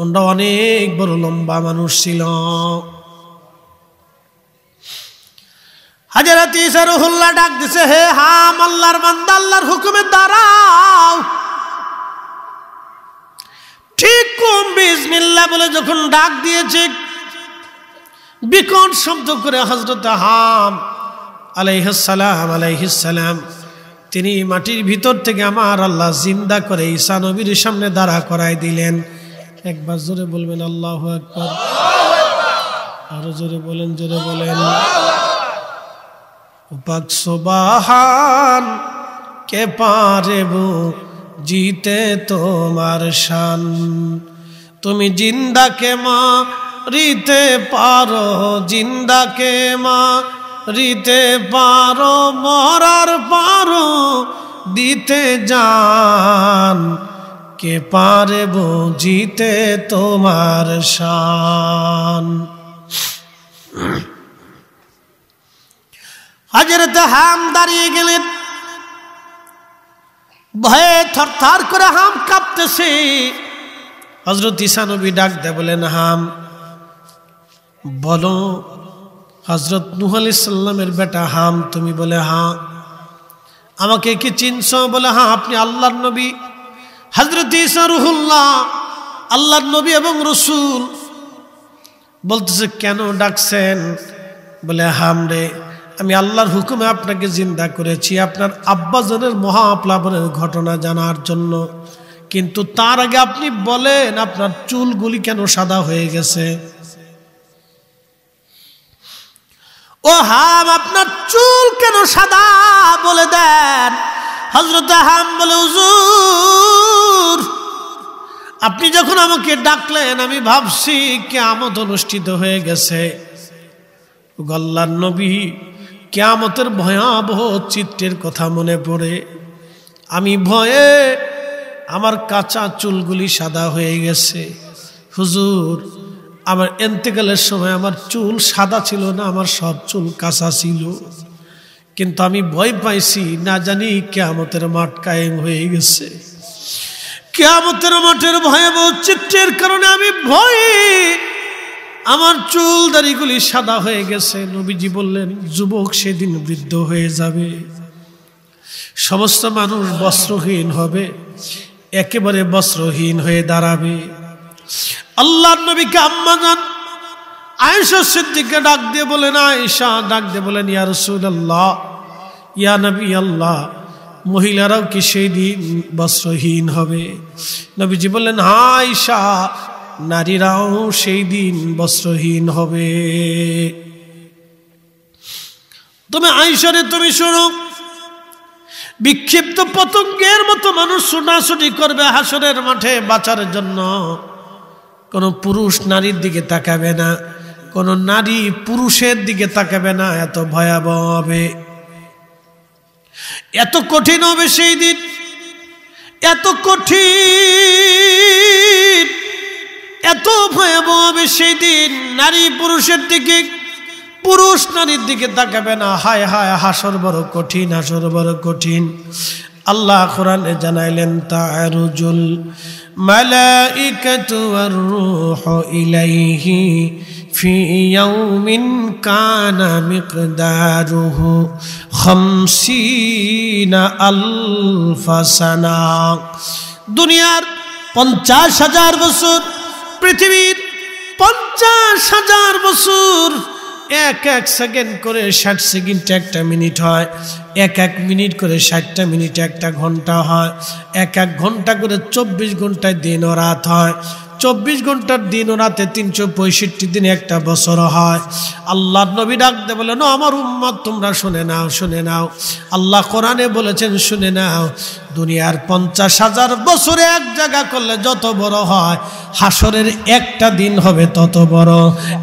ওনারা অনেক বড় লম্বা মানুষ ছিল। হযরত ঈসা রুহুল্লাহ ডাক দিছে, হে হাম, আল্লাহর বান্দা, আল্লাহর হুকুমে দাঁড়াও। ঠিক কুম বিসমিল্লাহ বলে যখন ডাক দিয়েছে, বিকট শব্দ করে হযরত হাম আলাইহিস সালাম তিনি মাটির ভিতর থেকে আমার আল্লাহ জিন্দা করে ঈসা নবীর সামনে দাঁড়া করাই দিলেন। একবার জোরে বলবেন আল্লাহু আকবার। আরো জোরে বলেন, জোরে বলেন। পাক সুবহান, কে পারে জিতে তোমার শান। তুমি জিন্দাকে মারিতে পারো, জিন্দাকে মারিতে পারো, মরার পারো দিতে জান। কে পারে জিতে তোমার শান। হযরত হাম দাঁড়িয়ে গেলেন। ভয়ে থরথর করে হাম কাঁপতেছে। হযরত ঈসা নবী ডাক দেয়, বলেন, হাম বলো, হযরত নূহ আলাইহিস সালামের বেটা হাম তুমি? বলে, হ্যাঁ। আমাকে কি চিনছো? বলে, হ্যাঁ, আপনি আল্লাহর নবী হযরত ঈসা রুহুল্লাহ, আল্লাহর নবী এবং রাসূল। বলতেছে, কেন ডাকছেন? বলে, হাম রে, আমি আল্লাহর হুকুমে আপনাকে জিন্দা করেছি আপনার আব্বাজানের মহাপ্লাবনের ঘটনা জানার জন্য। কিন্তু তার আগে আপনি বলেন, আপনার চুলগুলি কেন সাদা হয়ে গেছে? ও হাম, আপনার চুল কেন সাদা বলে দেন। হযরত হাম বলে, হুজুর, আপনি যখন আমাকে ডাকলেন আমি ভাবছি কিয়ামত অনুষ্ঠিত হয়ে গেছে। আল্লাহর নবী, কিয়ামতের ভয়াবহ চিত্রের কথা মনে পড়ে আমি ভয়ে আমার কাঁচা চুলগুলি সাদা হয়ে গেছে। হুজুর, আমার ইন্তেকালের সময় আমার চুল সাদা ছিল না, আমার সব চুল কাঁচা ছিল। কিন্তু আমি ভয় পাইছি, না জানি কিয়ামতের মাঠ কায়েম হয়ে গেছে। কিয়ামতের মাঠের ভয়াবহ চিত্রের কারণে আমি ভয়ে আমার চুল দাড়িগুলি সাদা হয়ে গেছে। নবীজি বললেন, যুবক সেদিন বৃদ্ধ হয়ে যাবে, সমস্ত মানুষ বস্ত্রহীন হবে, একেবারে বস্ত্রহীন হয়ে দাঁড়াবে। আল্লাহর নবীকে আম্মা জান আয়েশা সিদ্দিকা ডাক দিয়ে বলেন, আয়েশা ডাক দিয়ে বলেন, ইয়া রাসূলুল্লাহ, ইয়া নবী আল্লাহ, মহিলারাও কি সেই দিন বস্ত্রহীন হবে? নবীজি বললেন, হ্যাঁ আয়েশা, নারীরাও সেই দিন বস্ত্রহীন হবে। তুমি আয়েশারে তুমি শোনো, বিক্ষিপ্ত পতঙ্গের মতো মানুষ ছোটাছুটি করবে হাসরের মাঠে বাঁচার জন্য। কোন পুরুষ নারীর দিকে তাকাবে না, কোন নারী পুরুষের দিকে তাকাবে না। এত ভয়াবহ হবে, এত কঠিন হবে সেই দিন, এত কঠিন, এত ভয়াবহ হবে সেই দিন। নারী পুরুষের দিকে, পুরুষ নারীর দিকে তাকাবে না। হায় হায়, হাসর বড় কঠিন, হাসর বড় কঠিন। আল্লাহ কোরআনে জানাইলেন তা'রুজুল মালাইকাতু ওয়ার রূহু ইলাইহি ফি ইয়াউমিন কানা মিকদারুহু 50 আলফা সানা। দুনিয়ার 50,000 বছর, পৃথিবীর 50,000 বছর, এক এক সেকেন্ড করে 60 সেকেন্ড একটা মিনিট হয়, এক এক মিনিট করে 60টা মিনিট একটা ঘন্টা হয়, এক এক ঘন্টা করে 24 ঘন্টায় দিন ও রাত হয়, 24 ঘন্টার দিন ও রাতে 365 দিনে একটা বছর হয়। আল্লাহর নবী ডাকতে বলেন, আমার উম্মত তোমরা শুনে নাও, শুনে নাও। আল্লাহ কোরআনে বলেছেন শুনে নাও, দুনিয়ার 50,000 বছরে এক জায়গা করলে যত বড় হয়, হাসরের একটা দিন হবে তত বড়।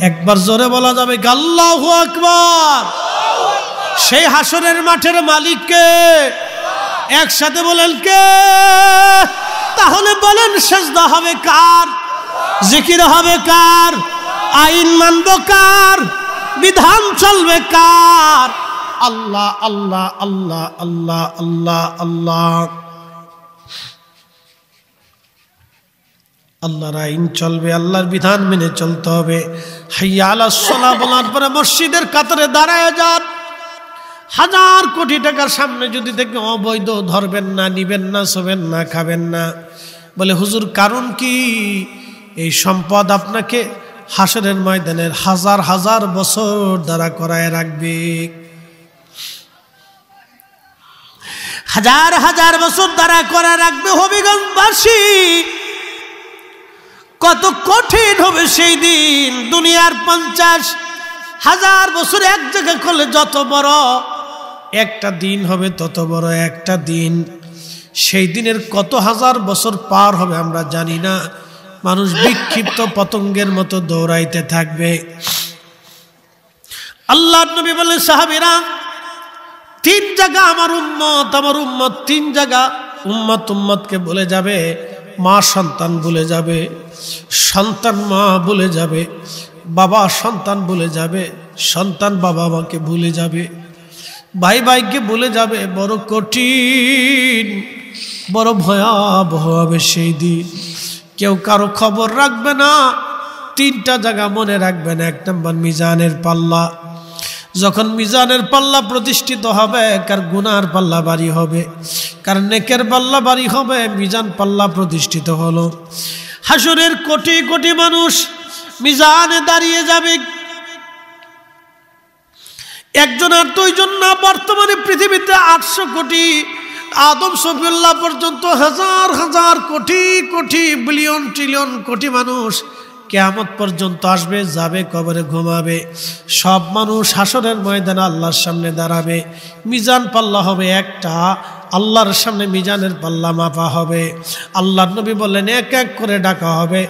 একবার জোরে বলা যাবে আল্লাহু আকবার। সেই হাসরের মাঠের মালিক কে? একসাথে বলেন কে? তাহলে বলেন সেজদা হবে কার? জিকির হবে কার? আইন মানব কার? বিধান চলবে কার? আল্লাহ আল্লাহ আল্লাহ আল্লাহ আল্লাহ আল্লাহ। আল্লাহর আইন চলবে, আল্লাহর বিধান মেনে চলতে হবে। হাইয়া আলাস সালাহ বলার পরে মসজিদের কাতারে দাঁড়ায় যান। 1000 কোটি টাকার সামনে যদি থেকে অবৈধ ধরবেন না, নিবেন না, শোবেন না, খাবেন না। বলে হুজুর কারণ কি? এই সম্পদ আপনাকে হাসরের ময়দানের 1000 বছর দ্বারা করায় রাখবে। 1000 বছর দ্বারা করায় রাখবে। হবিগঞ্জবাসী, কত কঠিন হবে সেই দিন। দুনিয়ার 50,000 বছর এক জায়গায় করলে যত বড় একটা দিন হবে তত বড় একটা দিন। সেই দিনের কত হাজার বছর পার হবে আমরা জানি না। মানুষ বিক্ষিপ্ত পতঙ্গের মতো দৌড়াইতে থাকবে। আল্লাহর নবী বলেন সাহাবীরা, 3 জায়গা আমার উম্মত 3 জায়গা উম্মতকে বলে যাবে। মা সন্তান বলে যাবে, সন্তান মা বলে যাবে, বাবা সন্তান বলে যাবে, সন্তান বাবা মাকে ভুলে যাবে, ভাই ভাইকে ভুলে যাবে। বড় কঠিন, বড় ভয়াবহ হবে সেই দিন। কেউ কারো খবর রাখবে না। 3টা জায়গা মনে রাখবেন। 1 নম্বর মিজানের পাল্লা। যখন মিজানের পাল্লা প্রতিষ্ঠিত হবে, কার গুনার পাল্লা ভারী হবে, কার নেকের পাল্লা ভারী হবে। মিজান পাল্লা প্রতিষ্ঠিত হলো, হাসরের কোটি কোটি মানুষ মিজানে দাঁড়িয়ে যাবে। একজন আর 2 জন না, বর্তমানে পৃথিবীতে 800 কোটি, আদম সফিউল্লাহ পর্যন্ত হাজার কোটি কোটি বিলিয়ন ট্রিলিয়ন কোটি মানুষ কিয়ামত পর্যন্ত আসবে, যাবে, কবরে ঘুমাবে। সব মানুষ হাসরের ময়দানে আল্লাহর সামনে দাঁড়াবে। মিজান পাল্লা হবে একটা, আল্লাহর সামনে মিজানের পাল্লা মাপা হবে। আল্লাহর নবী বললেন এক এক করে ডাকা হবে,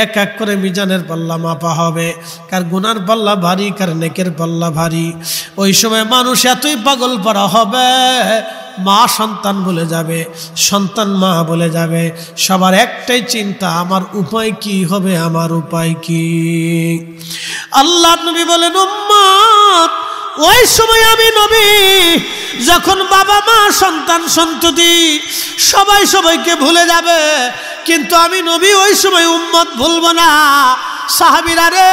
এক এক করে মিজানের পাল্লা মাপা হবে। কার গুনার পাল্লা ভারী, কার নেকের পাল্লা ভারী। ওই সময় মানুষ এতই পাগল পারা হবে, মা সন্তান বলে যাবে, সন্তান মা বলে যাবে। সবার একটাই চিন্তা, আমার উপায় কি হবে, আমার উপায় কি? আল্লাহর নবী বলেন উম্মত, ওই সময় আমি নবী যখন বাবা মা সন্তান সন্ততি সবাই সবাইকে ভুলে যাবে, কিন্তু আমি নবী ওই সময় উম্মত ভুলব না। সাহাবীরা রে,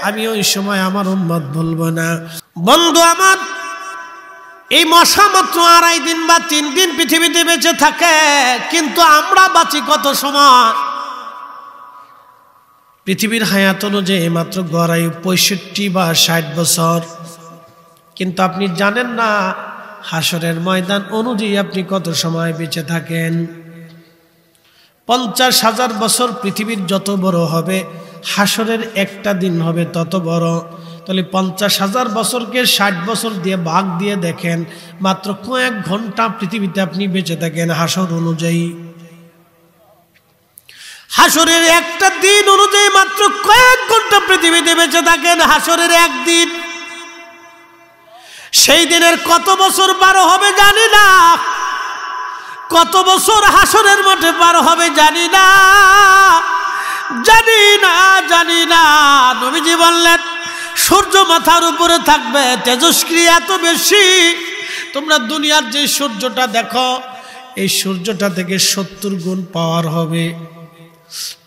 আমি ওই সময় আমার উম্মত ভুলব না। বন্ধু আমার, এই মশা মাত্র 2.5 দিন বা 3 দিন পৃথিবীতে বেঁচে থাকে, কিন্তু আমরা বাঁচি কত সময়? পৃথিবীর হায়াত অনুযায়ী মাত্র গড়াই 65 বা 60 বছর। কিন্তু আপনি জানেন না হাসরের ময়দান অনুযায়ী আপনি কত সময় বেঁচে থাকেন। 50,000 বছর পৃথিবীর যত বড় হবে, হাসরের একটা দিন হবে তত বড়। তাহলে 50,000 বছরকে 60 বছর দিয়ে ভাগ দিয়ে দেখেন, মাত্র কয়েক ঘন্টা পৃথিবীতে আপনি বেঁচে থাকেন হাসর অনুযায়ী। হাসরের একটা দিন অনুযায়ী মাত্র কয়েক ঘন্টা পৃথিবীতে বেঁচে থাকেন হাসরের একদিন। সেই দিনের কত বছর পার হবে জানি না, কত বছর হাসরের মাঠে পার হবে জানি না, জানি না, জানি না। নবীজি বললেন সূর্য মাথার উপরে থাকবে, তেজস্ক্রিয়া এত বেশি, তোমরা দুনিয়ার যে সূর্যটা দেখো এই সূর্যটা থেকে 70 গুণ পাওয়ার হবে,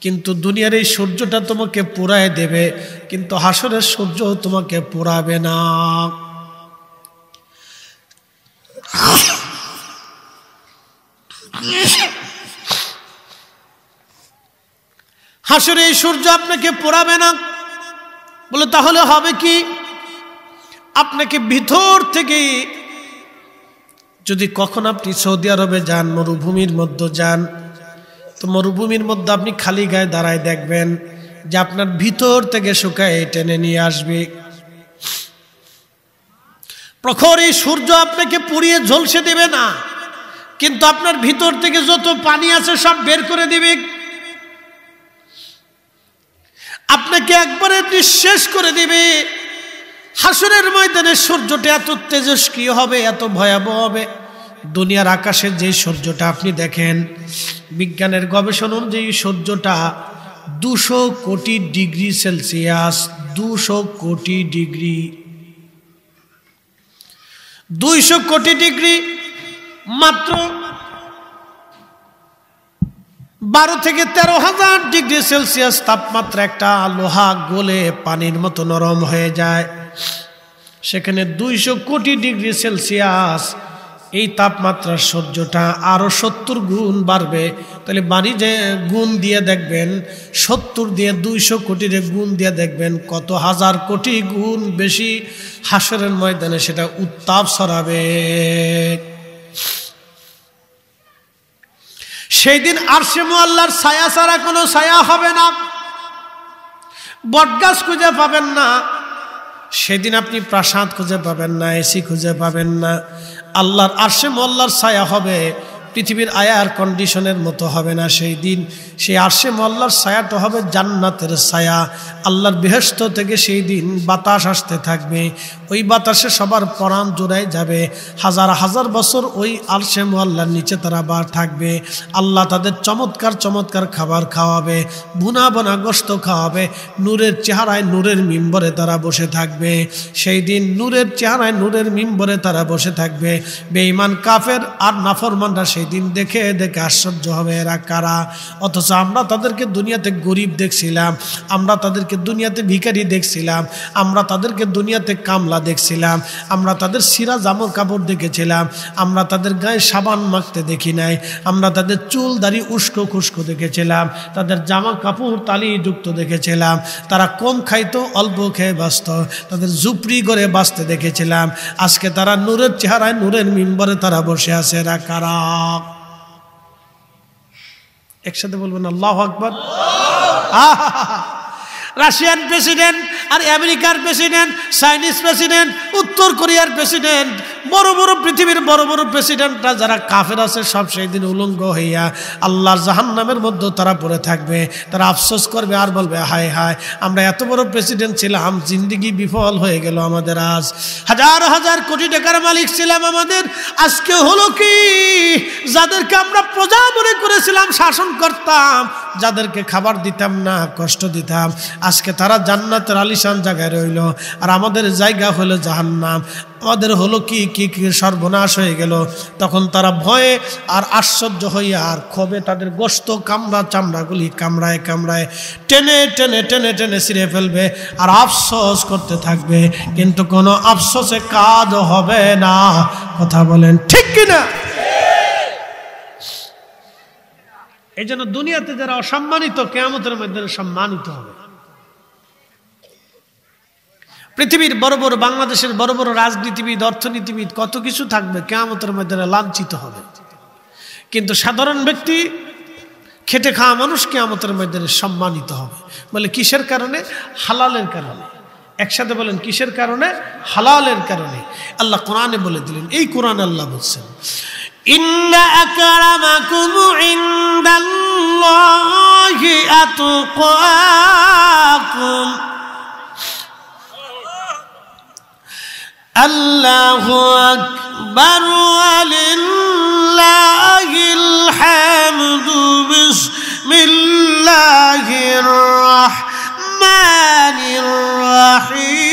কিন্তু দুনিয়ার এই সূর্যটা তোমাকে পোড়ায় দেবে, কিন্তু হাসরের সূর্য তোমাকে পোড়াবে না। হাসরে এই সূর্য আপনাকে পোড়াবে না। বলে তাহলে হবে কি? আপনাকে ভিতর থেকে, যদি কখন আপনি সৌদি আরবে যান, মরুভূমির মধ্যে যান, তো মরুভূমির মধ্যে আপনি খালি গায়ে দাঁড়ায় দেখবেন যে আপনার ভিতর থেকে শুকায় টেনে নিয়ে আসবে। প্রখর এই সূর্য আপনাকে পুড়িয়ে ঝলসে দেবে না, কিন্তু আপনার ভিতর থেকে যত পানি আছে সব বের করে দিবে, আপনাকে একবারে নিঃশেষ করে দিবে। হাসরের ময়দানে সূর্যটা এত তেজস্ক্রিয় হবে, এত ভয়াবহ হবে। দুনিয়ার আকাশে যে সূর্যটা আপনি দেখেন, বিজ্ঞানের গবেষণা অনুযায়ী সূর্যটা 200 কোটি ডিগ্রি সেলসিয়াস, 200 কোটি ডিগ্রি, 200 কোটি ডিগ্রি, মাত্র 12 থেকে 13,000 ডিগ্রি সেলসিয়াস তাপমাত্রা একটা লোহা গলে পানির মতো নরম হয়ে যায়। সেখানে 200 কোটি ডিগ্রি সেলসিয়াস এই তাপমাত্রার সূর্যটা আরো 70 গুণ বাড়বে। তাহলে বাড়ি যে গুণ দিয়ে দেখবেন, 70 দিয়ে 200 কোটির গুণ দিয়ে দেখবেন কত হাজার কোটি গুণ বেশি হাসরের ময়দানে সেটা উত্তাপ ছড়াবে। সেই দিন আরশে মুআল্লার ছায়া ছাড়া কোনো ছায়া হবে না, বটগাছ খুঁজে পাবেন না, সেদিন আপনি প্রাসাদ খুঁজে পাবেন না, এসি খুঁজে পাবেন না। আল্লাহর আরশে মুআল্লার ছায়া হবে, পৃথিবীর এয়ার কন্ডিশনের মতো হবে না। সেই দিন সেই আরশে মুআল্লার ছায়াটা হবে জান্নাতের ছায়া। আল্লাহর বেহেশত থেকে সেই দিন বাতাস আসতে থাকবে, ওই বাতাসে সবার পরাণ জোড়ায় যাবে। হাজার হাজার বছর ওই আরশে মুআল্লার নিচে তারা থাকবে। আল্লাহ তাদের চমৎকার চমৎকার খাবার খাওয়াবে, ভুনা বোনা গোশত খাওয়াবে। নূরের চেহারায় নূরের মিম্বরে তারা বসে থাকবে। সেই দিন নূরের চেহারায় নূরের মিম্বরে তারা বসে থাকবে। বেঈমান কাফের আর নাফরমানরা সেই দিন দেখে দেখে আশ্চর্য হবে, এরা কারা? অথচ আমরা তাদেরকে দুনিয়াতে গরিব দেখছিলাম, আমরা তাদেরকে দুনিয়াতে ভিখারি দেখছিলাম, আমরা তাদেরকে দুনিয়াতে কামলা দেখছিলাম, আমরা তাদের সিরা জামর কাপড় দেখেছিলাম, আমরা তাদের গায়ে সাবান মাখতে দেখি নাই, আমরা তাদের চুল দাড়ি উস্কো খুস্কো দেখেছিলাম, তাদের জামা কাপড় তালিযুক্ত দেখেছিলাম, তারা কম খাইতো অল্প খেয়ে বাঁচত, তাদের ঝুপড়ি করে বাঁচতে দেখেছিলাম। আজকে তারা নূরের চেহারায় নূরের মিম্বরে তারা বসে আছে, এরা কারা? একসাথে বলবেন আল্লাহু আকবার। রাশিয়ান প্রেসিডেন্ট আর আমেরিকার প্রেসিডেন্ট, চাইনিজ প্রেসিডেন্ট, উত্তর কোরিয়ার প্রেসিডেন্ট, বড় বড় পৃথিবীর বড় বড় প্রেসিডেন্টরা যারা কাফের আছে সব সেই দিন উলঙ্গ হইয়া আল্লাহর জাহান্নামের মধ্যে তারা পড়ে থাকবে। তারা আফসোস করবে আর বলবে, হায় হায়, আমরা এত বড় প্রেসিডেন্ট ছিলাম, জিন্দেগি বিফল হয়ে গেল আমাদের। আজ হাজার হাজার কোটি টাকার মালিক ছিলাম আমাদের, আজকে হলো কি? যাদেরকে আমরা প্রজা মনে করেছিলাম, শাসন করতাম, যাদেরকে খাবার দিতাম না, কষ্ট দিতাম, আজকে তারা জান্নাতের আলিশান জায়গায় রইল, আর আমাদের জায়গা হলো জাহান্নাম। আমাদের হলো কি কি কি সর্বনাশ হয়ে গেল। তখন তারা ভয়ে আর আশ্চর্য হইয়া আর ক্ষোভে তাদের গোশত কামড়া চামড়াগুলি কামড়ায় কামড়ায় টেনে টেনে টেনে টেনে ছিঁড়ে ফেলবে আর আফসোস করতে থাকবে, কিন্তু কোনো আফসোসে কাজ হবে না। কথা বলেন ঠিক কিনা? এই জন্য দুনিয়াতে যারা অসম্মানিত, কিয়ামতের ময়দানে সম্মানিত হবে। পৃথিবীর বড় বড়, বাংলাদেশের বড় বড় রাজনীতিবিদ, অর্থনীতিবিদ, কত কিছু থাকবে, কিয়ামতের ময়দানে লাঞ্ছিত হবে। কিন্তু সাধারণ ব্যক্তি, খেটে খাওয়া মানুষ কিয়ামতের ময়দানে সম্মানিত হবে। বলে কিসের কারণে? হালালের কারণে। একসাথে বলেন কিসের কারণে? হালালের কারণে। আল্লাহ কোরআনে বলে দিলেন, এই কোরআন আল্লাহ বলছেন, ইন্না আকরামাকুম ইনদাল্লাহি আতকাকুম। আল্লাহু আকবার ওয়ালিল্লাহিল হামদু। বিসমিল্লাহির রাহমানির রাহিম।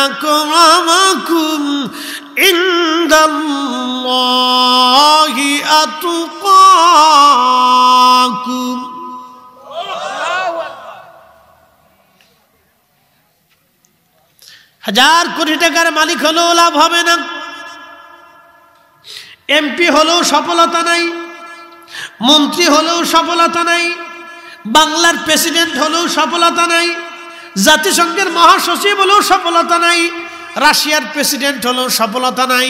আকরামাকুম ইনদাল্লাহি আতকাকুম। হাজার কোটি টাকার মালিক হলেও লাভ হবে না, এমপি হলেও সফলতা নাই, মন্ত্রী হলেও সফলতা নাই, বাংলার প্রেসিডেন্ট হলেও সফলতা নাই, জাতিসংঘের মহাসচিব হলেও সফলতা নাই, রাশিয়ার প্রেসিডেন্ট হলেও সফলতা নাই,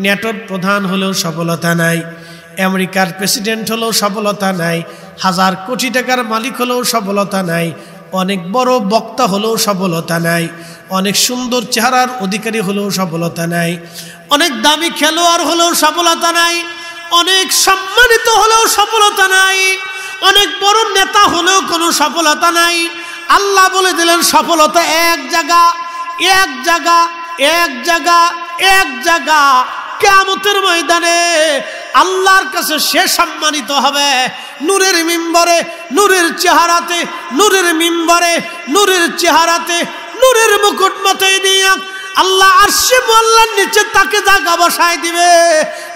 নেটোর প্রধান হলেও সফলতা নাই, আমেরিকার প্রেসিডেন্ট হলেও সফলতা নাই, হাজার কোটি টাকার মালিক হলেও সফলতা নাই, অনেক বড় বক্তা হলেও সফলতা নাই, অনেক সুন্দর চেহারার অধিকারী হলেও সফলতা নাই, অনেক দামি খেলোয়াড় হলেও সফলতা নাই, অনেক সম্মানিত হলেও সফলতা নাই, অনেক বড় নেতা হলেও কোনো সফলতা নাই। আল্লাহ বলে দিলেন সফলতা এক জায়গা, এক জায়গা, এক জায়গা, এক জায়গা। কিয়ামতের ময়দানে আল্লাহর কাছে সে সম্মানিত হবে নূরের মিম্বরে, নূরের চেহারাতে, নূরের মিম্বরে, নূরের চেহারাতে, নূরের মুকুট মাথায় নিয়ে আল্লাহ আরশে মোল্লার নিচে তাকে জায়গা বসায় দিবে।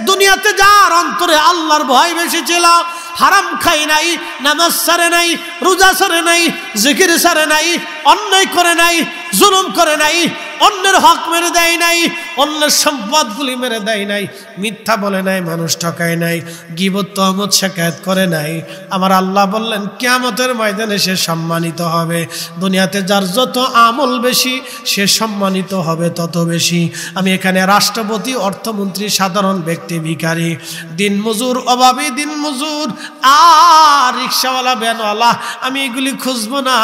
দুনিয়াতে যার অন্তরে আল্লাহর ভয় বেশি ছিল, হারাম খাই নাই, নামাজ ছাড়ে নাই, রোজা ছাড়ে নাই, জিকির ছাড়ে নাই, অন্যায় করে নাই, জুলুম করে নাই, অন্যের হক মেরে দেয় নাই, অন্যের সম্পদগুলি মেরে দেয় নাই, মিথ্যা বলে নাই, মানুষ ঠকায় নাই, গীবত তহমত শিকায়াত করে নাই। আমার আল্লাহ বললেন কিয়ামতের ময়দানে সে সম্মানিত হবে। দুনিয়াতে যার যত আমল বেশি সে সম্মানিত হবে তত বেশি। আমি এখানে রাষ্ট্রপতি, অর্থমন্ত্রী, সাধারণ ব্যক্তি, ভিখারি, দিনমজুর, অভাবী দিনমজুর আর রিক্সাওয়ালা, ভ্যানওয়ালা, আমি এগুলি খুঁজবো না।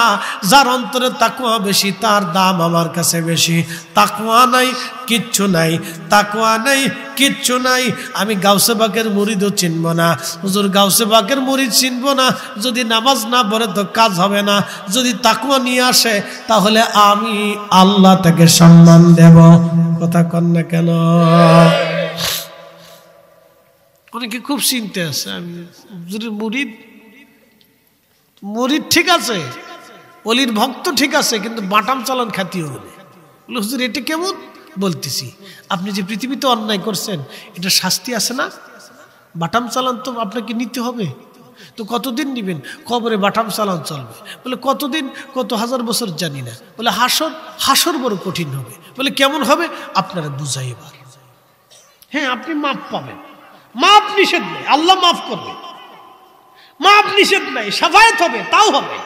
যার অন্তরে তাকওয়া বেশি তার দাম আমার কাছে বেশি। তাকওয়া নাই কিচ্ছু নাই, তাকওয়া নাই কিচ্ছু নাই। আমি গাউসে পাকের মুরিদও চিনব না, হুজুর গাউসে পাকের মুরিদ চিনব না। যদি নামাজ না পড়ে তো কাজ হবে না, যদি তাকওয়া নিয়ে আসে তাহলে আমি আল্লাহ তাকে সম্মান দেব। কথা কন না কেন? অনেকে খুব চিনতে আছে আমি হুজুরের মুরিদ। মুরিদ ঠিক আছে, অলির ভক্ত ঠিক আছে, কিন্তু বাটাম চালান খাতিও বলে। হুজুর এটা কেমন? বলতেছি, আপনি যে পৃথিবীতে অন্যায় করছেন এটা শাস্তি আছে না? বাটাম চালান তো আপনাকে নিতে হবে, তো কতদিন নিবেন? কবরে বাটাম চালান চলবে। বলে কতদিন? কত হাজার বছর জানি না। বলে হাসর, হাসর বড় কঠিন হবে। বলে কেমন হবে? আপনারা বুঝাই এবার। হ্যাঁ, আপনি মাপ পাবেন, মাপ নিষেধ নেই, আল্লাহ মাফ করবে, মাপ নিষেধ নাই, শাফায়াত হবে, তাও হবে,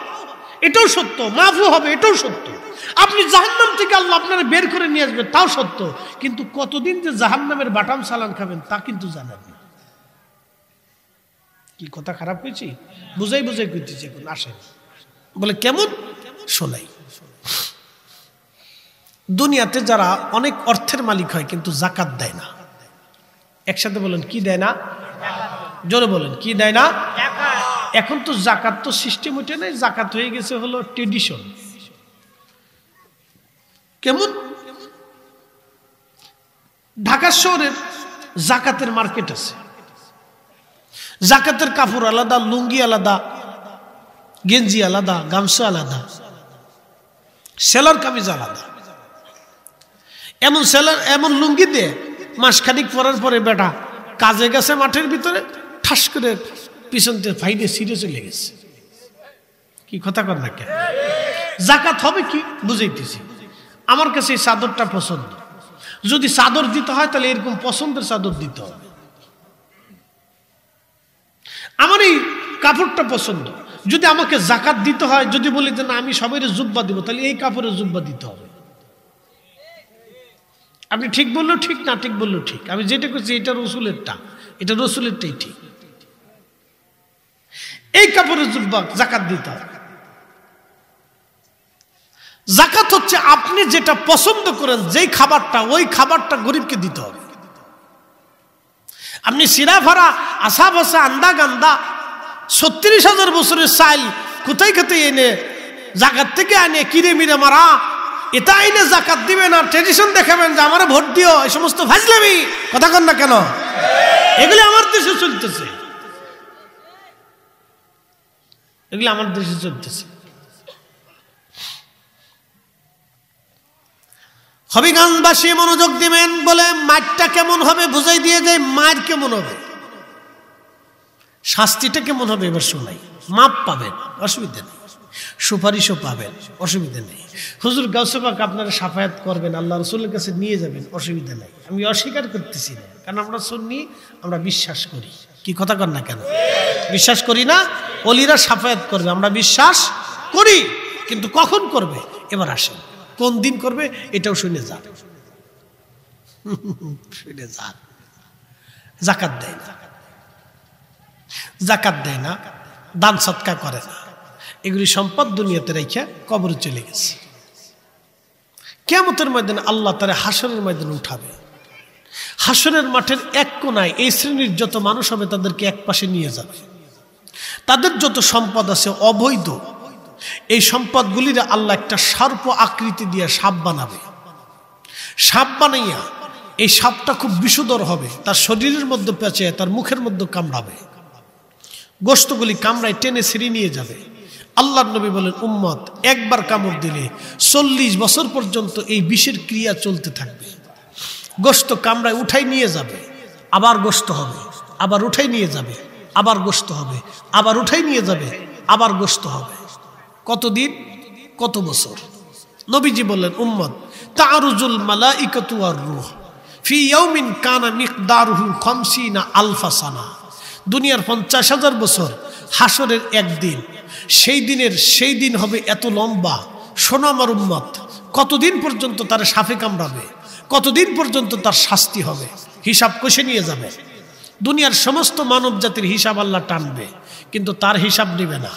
এটাও সত্য, মাফও হবে, এটাও সত্য। আপনি জাহান্নাম থেকে আল্লাহ আপনারা বের করে নিয়ে আসবেন, তাও সত্য। কিন্তু কতদিন যে জাহান্নামের বাটাম সালান খাবেন তা কিন্তু জানেন না। কি কথা খারাপ হয়েছি? বুঝাই বুঝাই করতেছি, এখন আসেন। বলে কেমন? শোনাই। দুনিয়াতে যারা অনেক অর্থের মালিক হয় কিন্তু জাকাত দেয় না, একসাথে বলেন কি দেয় না? জোরে বলেন কি দেয় না? এখন তো জাকাত তো সিস্টেম উঠে নাই, জাকাত হয়ে গেছে হলো ট্রেডিশন। কেমন? ঢাকা শহরের জাকাতের মার্কেট আছে, জাকাতের কাপড় আলাদা, লুঙ্গি আলাদা, গেঞ্জি আলাদা, গামছা আলাদা, সেলার কামিজ আলাদা। এমন সেলার, এমন লুঙ্গি দিয়ে মাসখানিক পরার পরে বেটা কাজে গেছে মাঠের ভিতরে, ঠাস করে পিছন থেকে ফাইডে ছিঁড়ে চলে গেছে। কি কথা কর না কেন? জাকাত হবে কি বুঝাইতেছি। আমার কাছে এই চাদরটা পছন্দ, যদি চাদর দিতে হয় তাহলে এরকম পছন্দের চাদর দিতে হবে। আমার এই কাপড়টা পছন্দ, যদি আমাকে জাকাত দিতে হয়, যদি বলি যে না আমি সবাই জুব্বা দিব, তাহলে এই কাপড়ের জুব্বা দিতে হবে। আপনি ঠিক বললেও ঠিক, না ঠিক বললেও ঠিক। আমি যেটা করছি এটা রসুলেরটা, এটা রসুলেরটাই ঠিক। এই কাপড়ের জুব্বা জাকাত দিতে হবে। জাকাত হচ্ছে আপনি যেটা পছন্দ করেন, যেই খাবারটা, ওই খাবারটা গরিবকে দিতে হবে। আপনি সিরা ফারা, আসা ভাসা, আন্দা গান্দা ৩৬,০০০ বছরের চাইল কোথায় কোথায় এনে জাকাত থেকে আনে কিরে মিরে মারা, এটা আইনে জাকাত দিবেন আর ট্রেডিশন দেখাবেন যে আমার ভোট দিও, এই সমস্ত ফাজলামি। কথা কন না কেন? এগুলি আমার দেশে চলতেছে, এগুলি আমার দেশে চলতেছে। হবিগঞ্জবাসী মনোযোগ দিবেন। বলে মারটা কেমন হবে বুঝাই দিয়ে যায়, মার কেমন হবে, শাস্তিটা কেমন হবে এবার শোনাই। মাপ পাবেন, অসুবিধা নেই, সুপারিশও পাবেন, অসুবিধা নেই। হুজুর গাউসে পাক আপনারা সাফায়াত করবেন, আল্লাহ রসুলের কাছে নিয়ে যাবেন, অসুবিধা নেই। আমি অস্বীকার করতেছি না, কারণ আমরা সুন্নি, আমরা বিশ্বাস করি। কি কথা কর না কেন? বিশ্বাস করি না ওলিরা সাফায়াত করবে, আমরা বিশ্বাস করি, কিন্তু কখন করবে এবার আসেন, কোন দিন করবে এটাও শুনে যান। শুনে যান। জাকাত দেয় না, জাকাত দেয় না, দান সৎকার করে না, এগুলি সম্পদ দুনিয়াতে রেখে কবরে চলে গেছে। কিয়ামতের ময়দানে আল্লাহ তাআলা হাসরের ময়দানে উঠাবে। হাসরের মাঠের এক কোনায় এই শ্রেণীর যত মানুষ হবে তাদেরকে এক পাশে নিয়ে যাবে। তাদের যত সম্পদ আছে অবৈধ, এই সম্পদগুলির আল্লাহ একটা সর্প আকৃতি দিয়ে সাপ বানাবে। সাপ বানাইয়া এই সাপটা খুব বিষধর হবে, তার শরীরের মধ্যে পেঁচে তার মুখের মধ্যে কামড়াবে, গোশতগুলি কামড়ায় টেনে ছিঁড়ে নিয়ে যাবে। আল্লাহর নবী বলেন, উম্মত একবার কামড় দিলে 40 বছর পর্যন্ত এই বিষের ক্রিয়া চলতে থাকবে। গোশত কামড়ায় উঠাই নিয়ে যাবে, আবার গোশত হবে, আবার উঠাই নিয়ে যাবে, আবার গোশত হবে, আবার উঠাই নিয়ে যাবে, আবার গোশত হবে। কতদিন? কত বছর? নবীজি বললেন, উম্মত তারুজুল মালাইকাতু ওয়ার রূহ ফি ইয়াউমিন কানা মিকদারুহু 50 আলফা সানা। দুনিয়ার 50,000 বছর, হাসরের একদিন, সেই দিন হবে এত লম্বা। শোনো আমার উম্মত, কতদিন পর্যন্ত তার সাপে কামড়াবে, কতদিন পর্যন্ত তার শাস্তি হবে, হিসাব কষে নিয়ে যাবে। দুনিয়ার সমস্ত মানব জাতির হিসাব আল্লাহ টানবে, কিন্তু তার হিসাব নেবে না।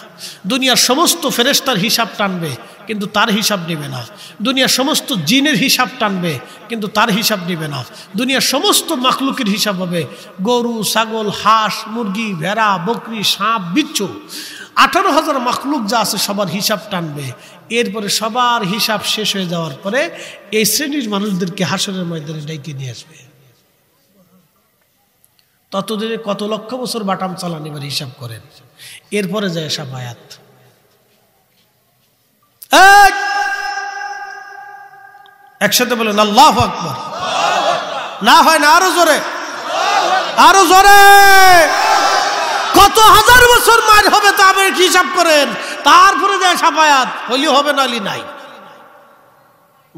দুনিয়ার সমস্ত ফেরেশতার হিসাব টানবে, কিন্তু তার হিসাব নেবে না। দুনিয়ার সমস্ত জিনের হিসাব টানবে, কিন্তু তার হিসাব নেবে না। দুনিয়ার সমস্ত মাখলুকের হিসাব হবে। গরু, ছাগল, হাঁস, মুরগি, ভেড়া, বকরি, সাপ, বিচ্ছু, 18,000 মাখলুক যা আছে সবার হিসাব টানবে। এরপরে সবার হিসাব শেষ হয়ে যাওয়ার পরে এই শ্রেণীর মানুষদেরকে হাসরের ময়দানে ডেকে নিয়ে আসবে। ততদিনে কত লক্ষ বছর বাটাম চালান, এবার হিসাব করেন। এরপরে যায় সাফায়াত। একসাথে বলেন আল্লাহু আকবার। না হয় না, আরো জোরে, আরো জোরে। কত হাজার বছর মার হবে তা আবার হিসাব করেন, তারপরে যায় সাফায়াত। হলি হবে, নালি নাই।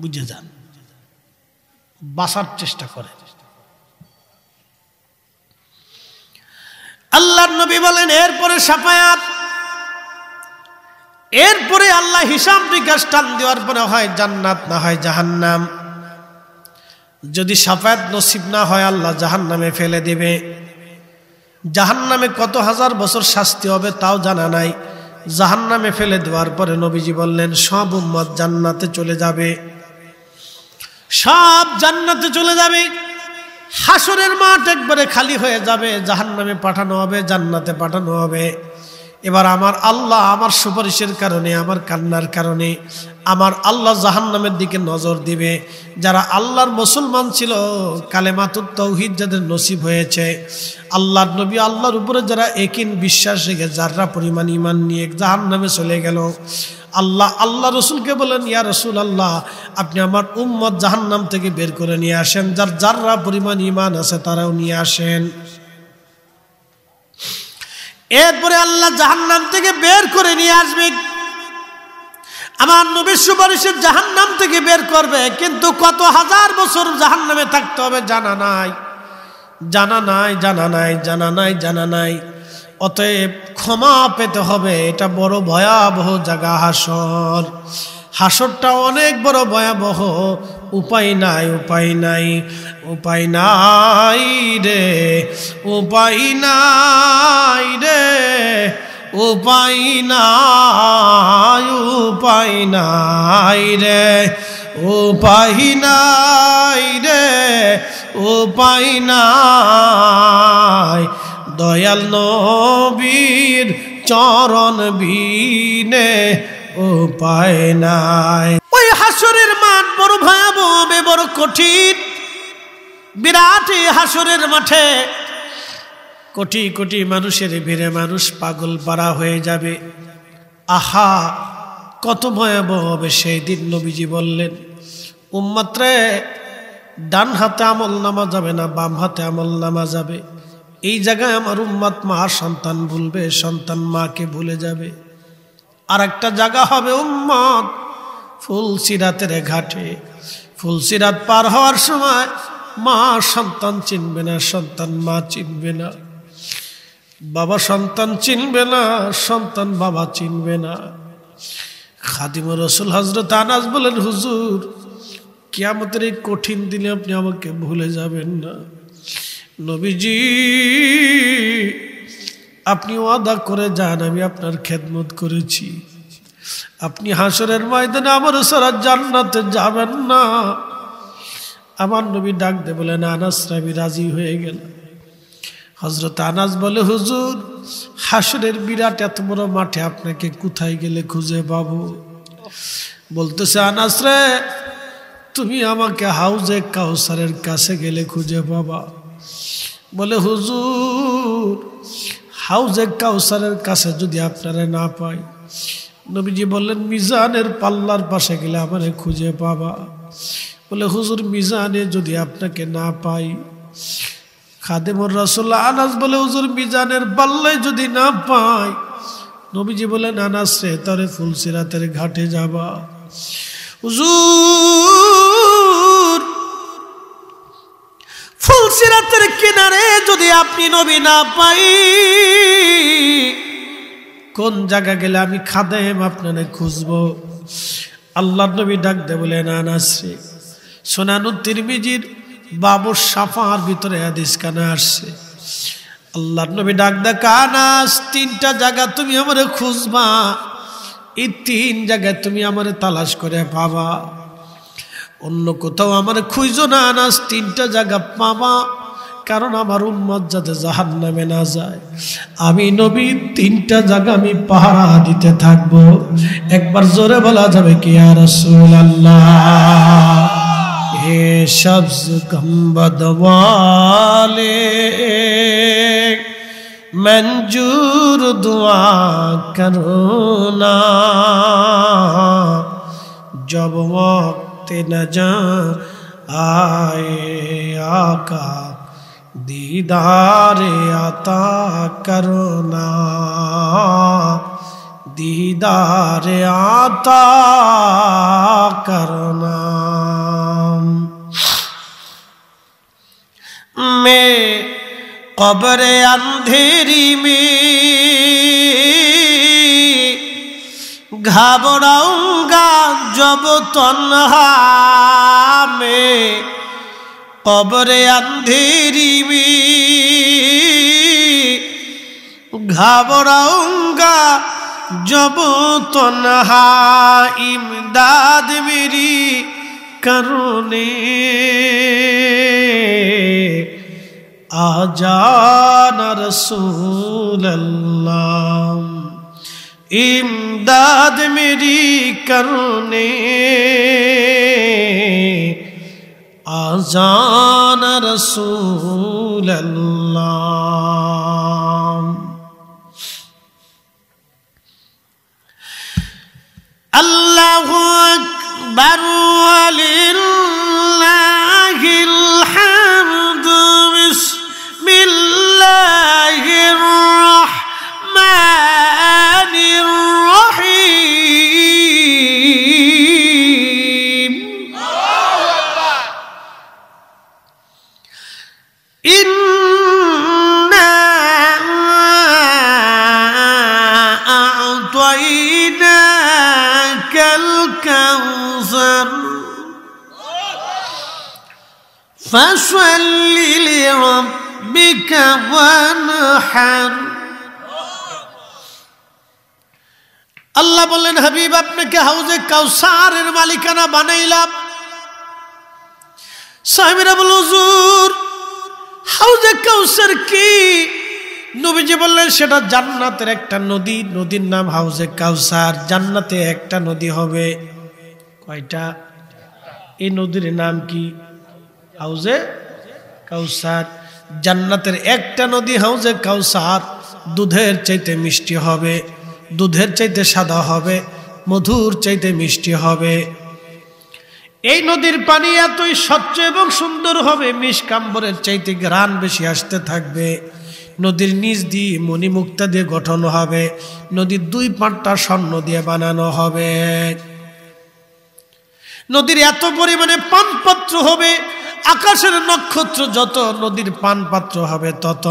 বুঝে যান, বাঁচার চেষ্টা করেন। আল্লাহর নবী বলেন, এরপরে সাফায়াত, এরপরে আল্লাহ হিসাব নিকাশ টান দেওয়ার পরে হয় জান্নাত না হয় জাহান্নাম। যদি সাফায়াত নসিব না হয় আল্লাহ জাহান্নামে ফেলে দেবে। জাহান্নামে কত হাজার বছর শাস্তি হবে তাও জানা নাই। জাহান্নামে ফেলে দেওয়ার পরে নবীজি বললেন, সব উম্মত জান্নাতে চলে যাবে, সব জান্নাতে চলে যাবে। হাসরের মাঠ একবারে খালি হয়ে যাবে, জাহান্নামে পাঠানো হবে, জান্নাতে পাঠানো হবে। এবার আমার আল্লাহ আমার সুপারিশের কারণে, আমার কান্নার কারণে আমার আল্লাহ জাহান্নামের দিকে নজর দিবে। যারা আল্লাহর মুসলমান ছিল, কালেমাতুত তাওহীদ যাদের নসিব হয়েছে, আল্লাহর নবী আল্লাহর উপরে যারা একিন বিশ্বাস রেখে যারা পরিমাণ ঈমান নিয়ে জাহান্নামে চলে গেল, আল্লাহ রসুলকে বলেন, ইয়া রাসূল আল্লাহ, আপনি আমার উম্মত জাহান্নাম থেকে বের করে নিয়ে আসেন, যার যারা পরিমাণ ঈমান আছে তারাও নিয়ে আসেন। এরপরে আল্লাহ জাহান্নাম থেকে বের করে নিয়ে আসবে, আমার নবীর সুপারিশের জাহান্নাম থেকে বের করবে। কিন্তু কত হাজার বছর জাহান্নামে থাকতে হবে জানা নাই, জানা নাই, জানা নাই, জানা নাই, জানা নাই। অতএব ক্ষমা পেতে হবে। এটা বড় ভয়াবহ জায়গা হাসর। হাসরটা অনেক বড় ভয়াবহ। উপায় নাই, উপায় নাই, উপায় নাই রে, উপায় নাই রে, উপায় নাই, উপায় নাই রে, উপায় নাই রে, উপায় নাই। দয়াল নবীর চরণ বিনে উপায় নাই। ওই হাসরের মাঠ বড় ভয়াবহ হবে, বড় কঠিন। বিরাট হাসরের মাঠে কোটি কোটি মানুষের ভিড়ে মানুষ পাগল পারা হয়ে যাবে। আহা, কত ভয়াবহ হবে সেই দিন। নবীজি বললেন, উম্মতরে ডান হাতে আমল নামা যাবে না, বাম হাতে আমল নামা যাবে। এই জায়গায় আমার উম্মত মা সন্তান ভুলবে, সন্তান মাকে ভুলে যাবে। আর একটা জায়গা হবে উম্মত ফুলসিরাতের ঘাটে, ফুলসিরাত পার হওয়ার সময় মা সন্তান চিনবে না, সন্তান মা চিনবে না, বাবা সন্তান চিনবে না, সন্তান বাবা চিনবে না। খাদিমুর রাসূল হযরত আনাস বলেন, হুজুর কিয়ামতের এই কঠিন দিনে আপনি আমাকে ভুলে যাবেন না। নবীজি আপনি ওয়াদা করে যান, আমি আপনার খেদমত করেছি, আপনি হাসরের ময়দানে আমার ছাড়া জান্নাতে যাবেন না। আমার নবী ডাক দে বলেন, আনাস আমি রাজি হয়ে গেল। হযরত আনাস বলে, হুজুর হাসরের বিরাট এত বড় মাঠে আপনাকে কোথায় গেলে খুঁজে পাবো? বলতেছে, আনাস রে তুমি আমাকে হাউজে কাউসারের কাছে গেলে খুঁজে পাবা। বলে, হুজুর হাউজে কাউসারের কাছে যদি আপনারা না পাই, নবীজি বললেন মিজানের পাল্লার পাশে গেলে আমারে খুঁজে পাবা। বলে, হুজুর মিজানে যদি আপনাকে না পাই? খাদিমুর রাসূল আনাস বলে, হুজুর মিজানের পাল্লায় যদি না পাই? নবীজি বলেন, আনাস রে তরে ফুলসিরাতের ঘাটে যাবা। হুজুর ফুলসিরাতের কিনারে যদি আপনি নবী না পাই, কোন জায়গা গেলে আমি খাদেম আপনারে খুঁজবো? আল্লাহর নবী ডাক দে বলেন, আনাস রে সুনানুত তিরমিজির বাবুর সাফার ভিতরে হাদিস কানে আসছে। আল্লাহর নবী ডাক দে, আনাস তিনটা জায়গা তুমি আমারে খুঁজবা, এই তিন জায়গায় তুমি আমারে তালাশ করে পাবা, অন্য কোথাও আমারে খুঁজো না। আনাস তিনটা জায়গা পাবা, কারণ আমার উম্মত যাতে জাহান্নামে না যায়, আমি নবী তিনটা জায়গা আমি পাহারা দিতে থাকবো। একবার জোরে বলা যাবে কি ইয়া রাসূলুল্লাহ? হে সবজ গম্বদ ওয়ালে मंजूर दुआ करो ना, जब वक्त नजर आए आका दीदार आता करो ना, दीदार आता करना। मैं कब्र अंधेरी में घबराऊंगा जब तन्हा में, कब्र अंधेरी में घबराऊंगा जब तन्हा, इमदाद मेरी करने आजाना रसूल अल्लाह, इमदाद मेरी करने आजाना रसूल अल्लाह। अल्लाहु अकबर वलिल्लाहिल हम्द, बिस्मिल्लाहिर रहमानिर रहीम। इन्ना अअतैनाकल कौसर फसल्लि लिरब्बिका वनहर। আল্লাহ বললেন, হাবিব আপনাকে হাউজে কাউসারের মালিকানা বানাইলাম। সাহাবীরা বলল, হুজুর হাউজে কাউসার কি? নবীজি বললেন, সেটা জান্নাতের একটা নদী, নদীর নাম হাউজে কাউসার। জান্নাতে একটা নদী হবে, কয়টা? এই নদীর নাম কি? হাউজে কাউসার। জান্নাতের একটা নদী হাউজে কাউসার, দুধের চাইতে মিষ্টি হবে, দুধের চাইতে সাদা হবে, মধুর চাইতে মিষ্টি হবে। এই নদীর পানি এতই স্বচ্ছ এবং সুন্দর হবে, মিশকাম্বরের চাইতে ঘ্রাণ বেশি আসতে থাকবে। নদীর নিচ দিয়ে মণিমুক্তা দিয়ে গঠন হবে, নদীর দুই পাড়টা স্বর্ণ দিয়ে বানানো হবে। নদীর এত পরিমাণে পানপাত্র হবে, আকাশের নক্ষত্র যত নদীর পানপাত্র হবে তত।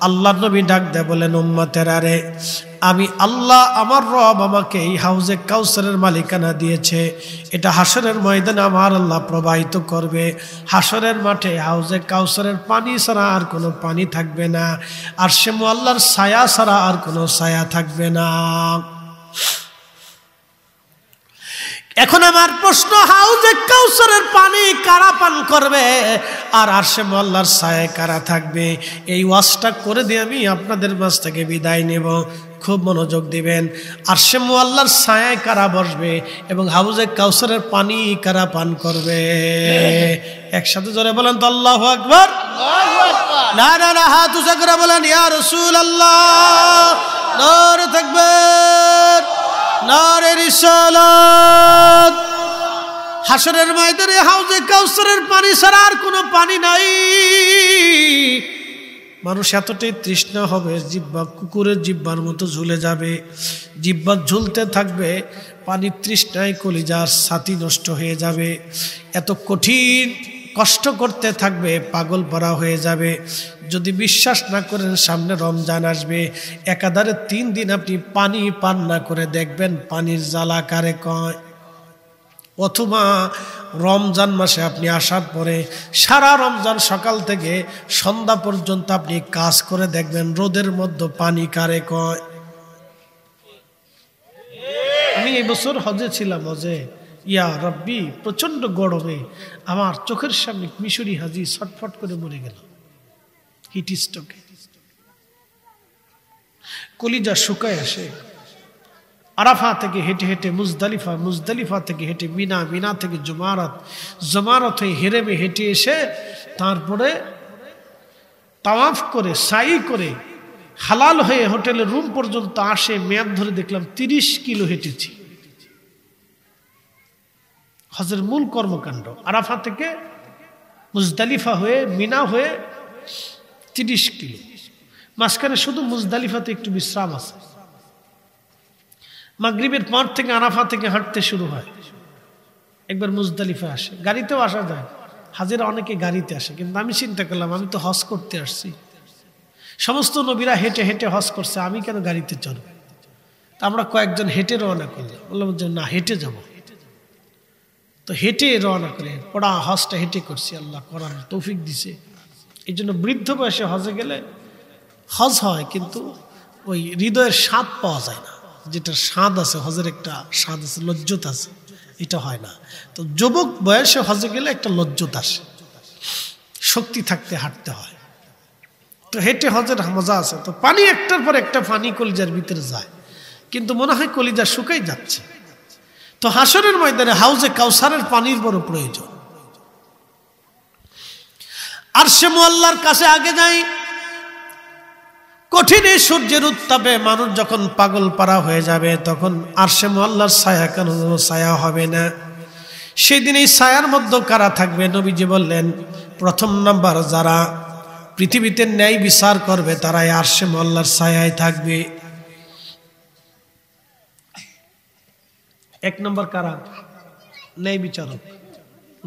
আল্লাহ নবী ডাক দেয় বলেন, উম্মতেরা রে, আমি আল্লাহ আমার রব আমাকে এই হাউজে কাউসারের মালিকানা দিয়েছে, এটা হাসরের ময়দানে আমার আল্লাহ প্রবাহিত করবে। হাসরের মাঠে হাউজে কাউসারের পানি ছাড়া আর কোনো পানি থাকবে না, আর সে আল্লাহর ছায়া ছাড়া আর কোনো ছায়া থাকবে না। এখন আমার প্রশ্ন, হাউজে কাউসারের পানি কারা পান করবে, আর আরশে আল্লাহর ছায়ায় কারা থাকবে? এই ওয়াজটা করে দিয়ে আমি আপনাদের মাঝ থেকে বিদায় নেব। খুব মনোযোগ দিবেন। আরশে আল্লাহর ছায়ায় কারা বসবে এবং হাউজে কাউসারের পানি কারা পান করবে? একসাথে জোরে বলেন তো আল্লাহু আকবার। না না না, হাত উঁচা করে বলেন ইয়া রাসূলুল্লাহ। নারে তাকবীর, নারে রিসালাত। হাসরের ময়দানে হাউজে কাউসারের পানি ছাড়া আর কোনো পানি নাই। মানুষ এতটাই তৃষ্ণা হবে, জিহ্বা কুকুরের জিহ্বার মতো ঝুলে যাবে, জিহ্বা ঝুলতে থাকবে, পানির তৃষ্ণায় কলিজার ছাতি নষ্ট হয়ে যাবে। এত কঠিন কষ্ট করতে থাকবে, পাগল পরা হয়ে যাবে। যদি বিশ্বাস না করেন, সামনে রমজান আসবে, একাধারে 3 দিন আপনি পানি পান না করে দেখবেন পানির জ্বালা কারে কয়। অথবা রমজান মাসে আপনি আসার পরে সারা রমজান সকাল থেকে সন্ধ্যা পর্যন্ত আপনি কাজ করে দেখবেন রোদের মধ্যে পানি কারে কয়। আমি এই বছর হজে ছিলাম, হজে ইয়া রব্বি, প্রচন্ড গরমে আমার চোখের সামনে মিশরি হাজি ছটফট করে মরে গেল হিট স্ট্রোকে। কলিজা শুকায় আসে। আরাফা থেকে হেঁটে হেঁটে মুজদালিফা, মুজদালিফা থেকে হেঁটে মিনা, মিনা থেকে জমারাত, জমারাত হয়ে হেরেমে হেঁটে এসে তারপরে তাওয়াফ করে সাই করে হালাল হয়ে হোটেলের রুম পর্যন্ত আসে। মেয়াদ ধরে দেখলাম 30 কিলো হেঁটেছি। হজের মূল কর্মকাণ্ড আরাফা থেকে মুজদালিফা হয়ে মিনা হয়ে 30 কিলো। মাঝখানে শুধু মুজদালিফাতে একটু বিশ্রাম আছে। মাগরিবের পর থেকে আরাফা থেকে হাঁটতে শুরু হয়, একবার মুজদালিফা আসে। গাড়িতেও আসা যায়, হাজিরা অনেকে গাড়িতে আসে, কিন্তু আমি চিন্তা করলাম আমি তো হজ করতে আসছি, সমস্ত নবীরা হেঁটে হেঁটে হজ করছে, আমি কেন গাড়িতে চলব? তা আমরা কয়েকজন হেঁটে রওনা করলাম, বললাম যে না, হেঁটে যাব। তো হেঁটে রওনা করে পড়া হজটা হেঁটে করছি, আল্লাহ করার তৌফিক দিছে। এই জন্য বৃদ্ধ বয়সে হজে গেলে হজ হয়, কিন্তু ওই হৃদয়ের স্বাদ পাওয়া যায় না। যেটা স্বাদ আছে, হজের একটা স্বাদ আছে, লজ্জত আছে, এটা হয় না। তো যুবক বয়সে হজে গেলে একটা লজ্জত আসে, শক্তি থাকতে হাঁটতে হয়। তো হেঁটে হজের মজা আছে। তো পানি একটার পর একটা পানি কলিজার ভিতরে যায়, কিন্তু মনে হয় কলিজা শুকাই যাচ্ছে। তো হাসরের ময়দানে হাউজে কাউসারের পানির বড় প্রয়োজন। আরশে মুআল্লার কাছে আগে যাই। কঠিন এই সূর্যের উত্তাপে মানুষ যখন পাগল পারা হয়ে যাবে, তখন আরশে মুআল্লার ছায়া কেন ছায়া হবে না। সেদিন এই ছায়ার মধ্যে কারা থাকবে? নবীজি বললেন, প্রথম নাম্বার যারা পৃথিবীতে ন্যায় বিচার করবে তারাই আরশে মুআল্লার ছায়ায় থাকবে। 1 নম্বর কারা? ন্যায় বিচারক।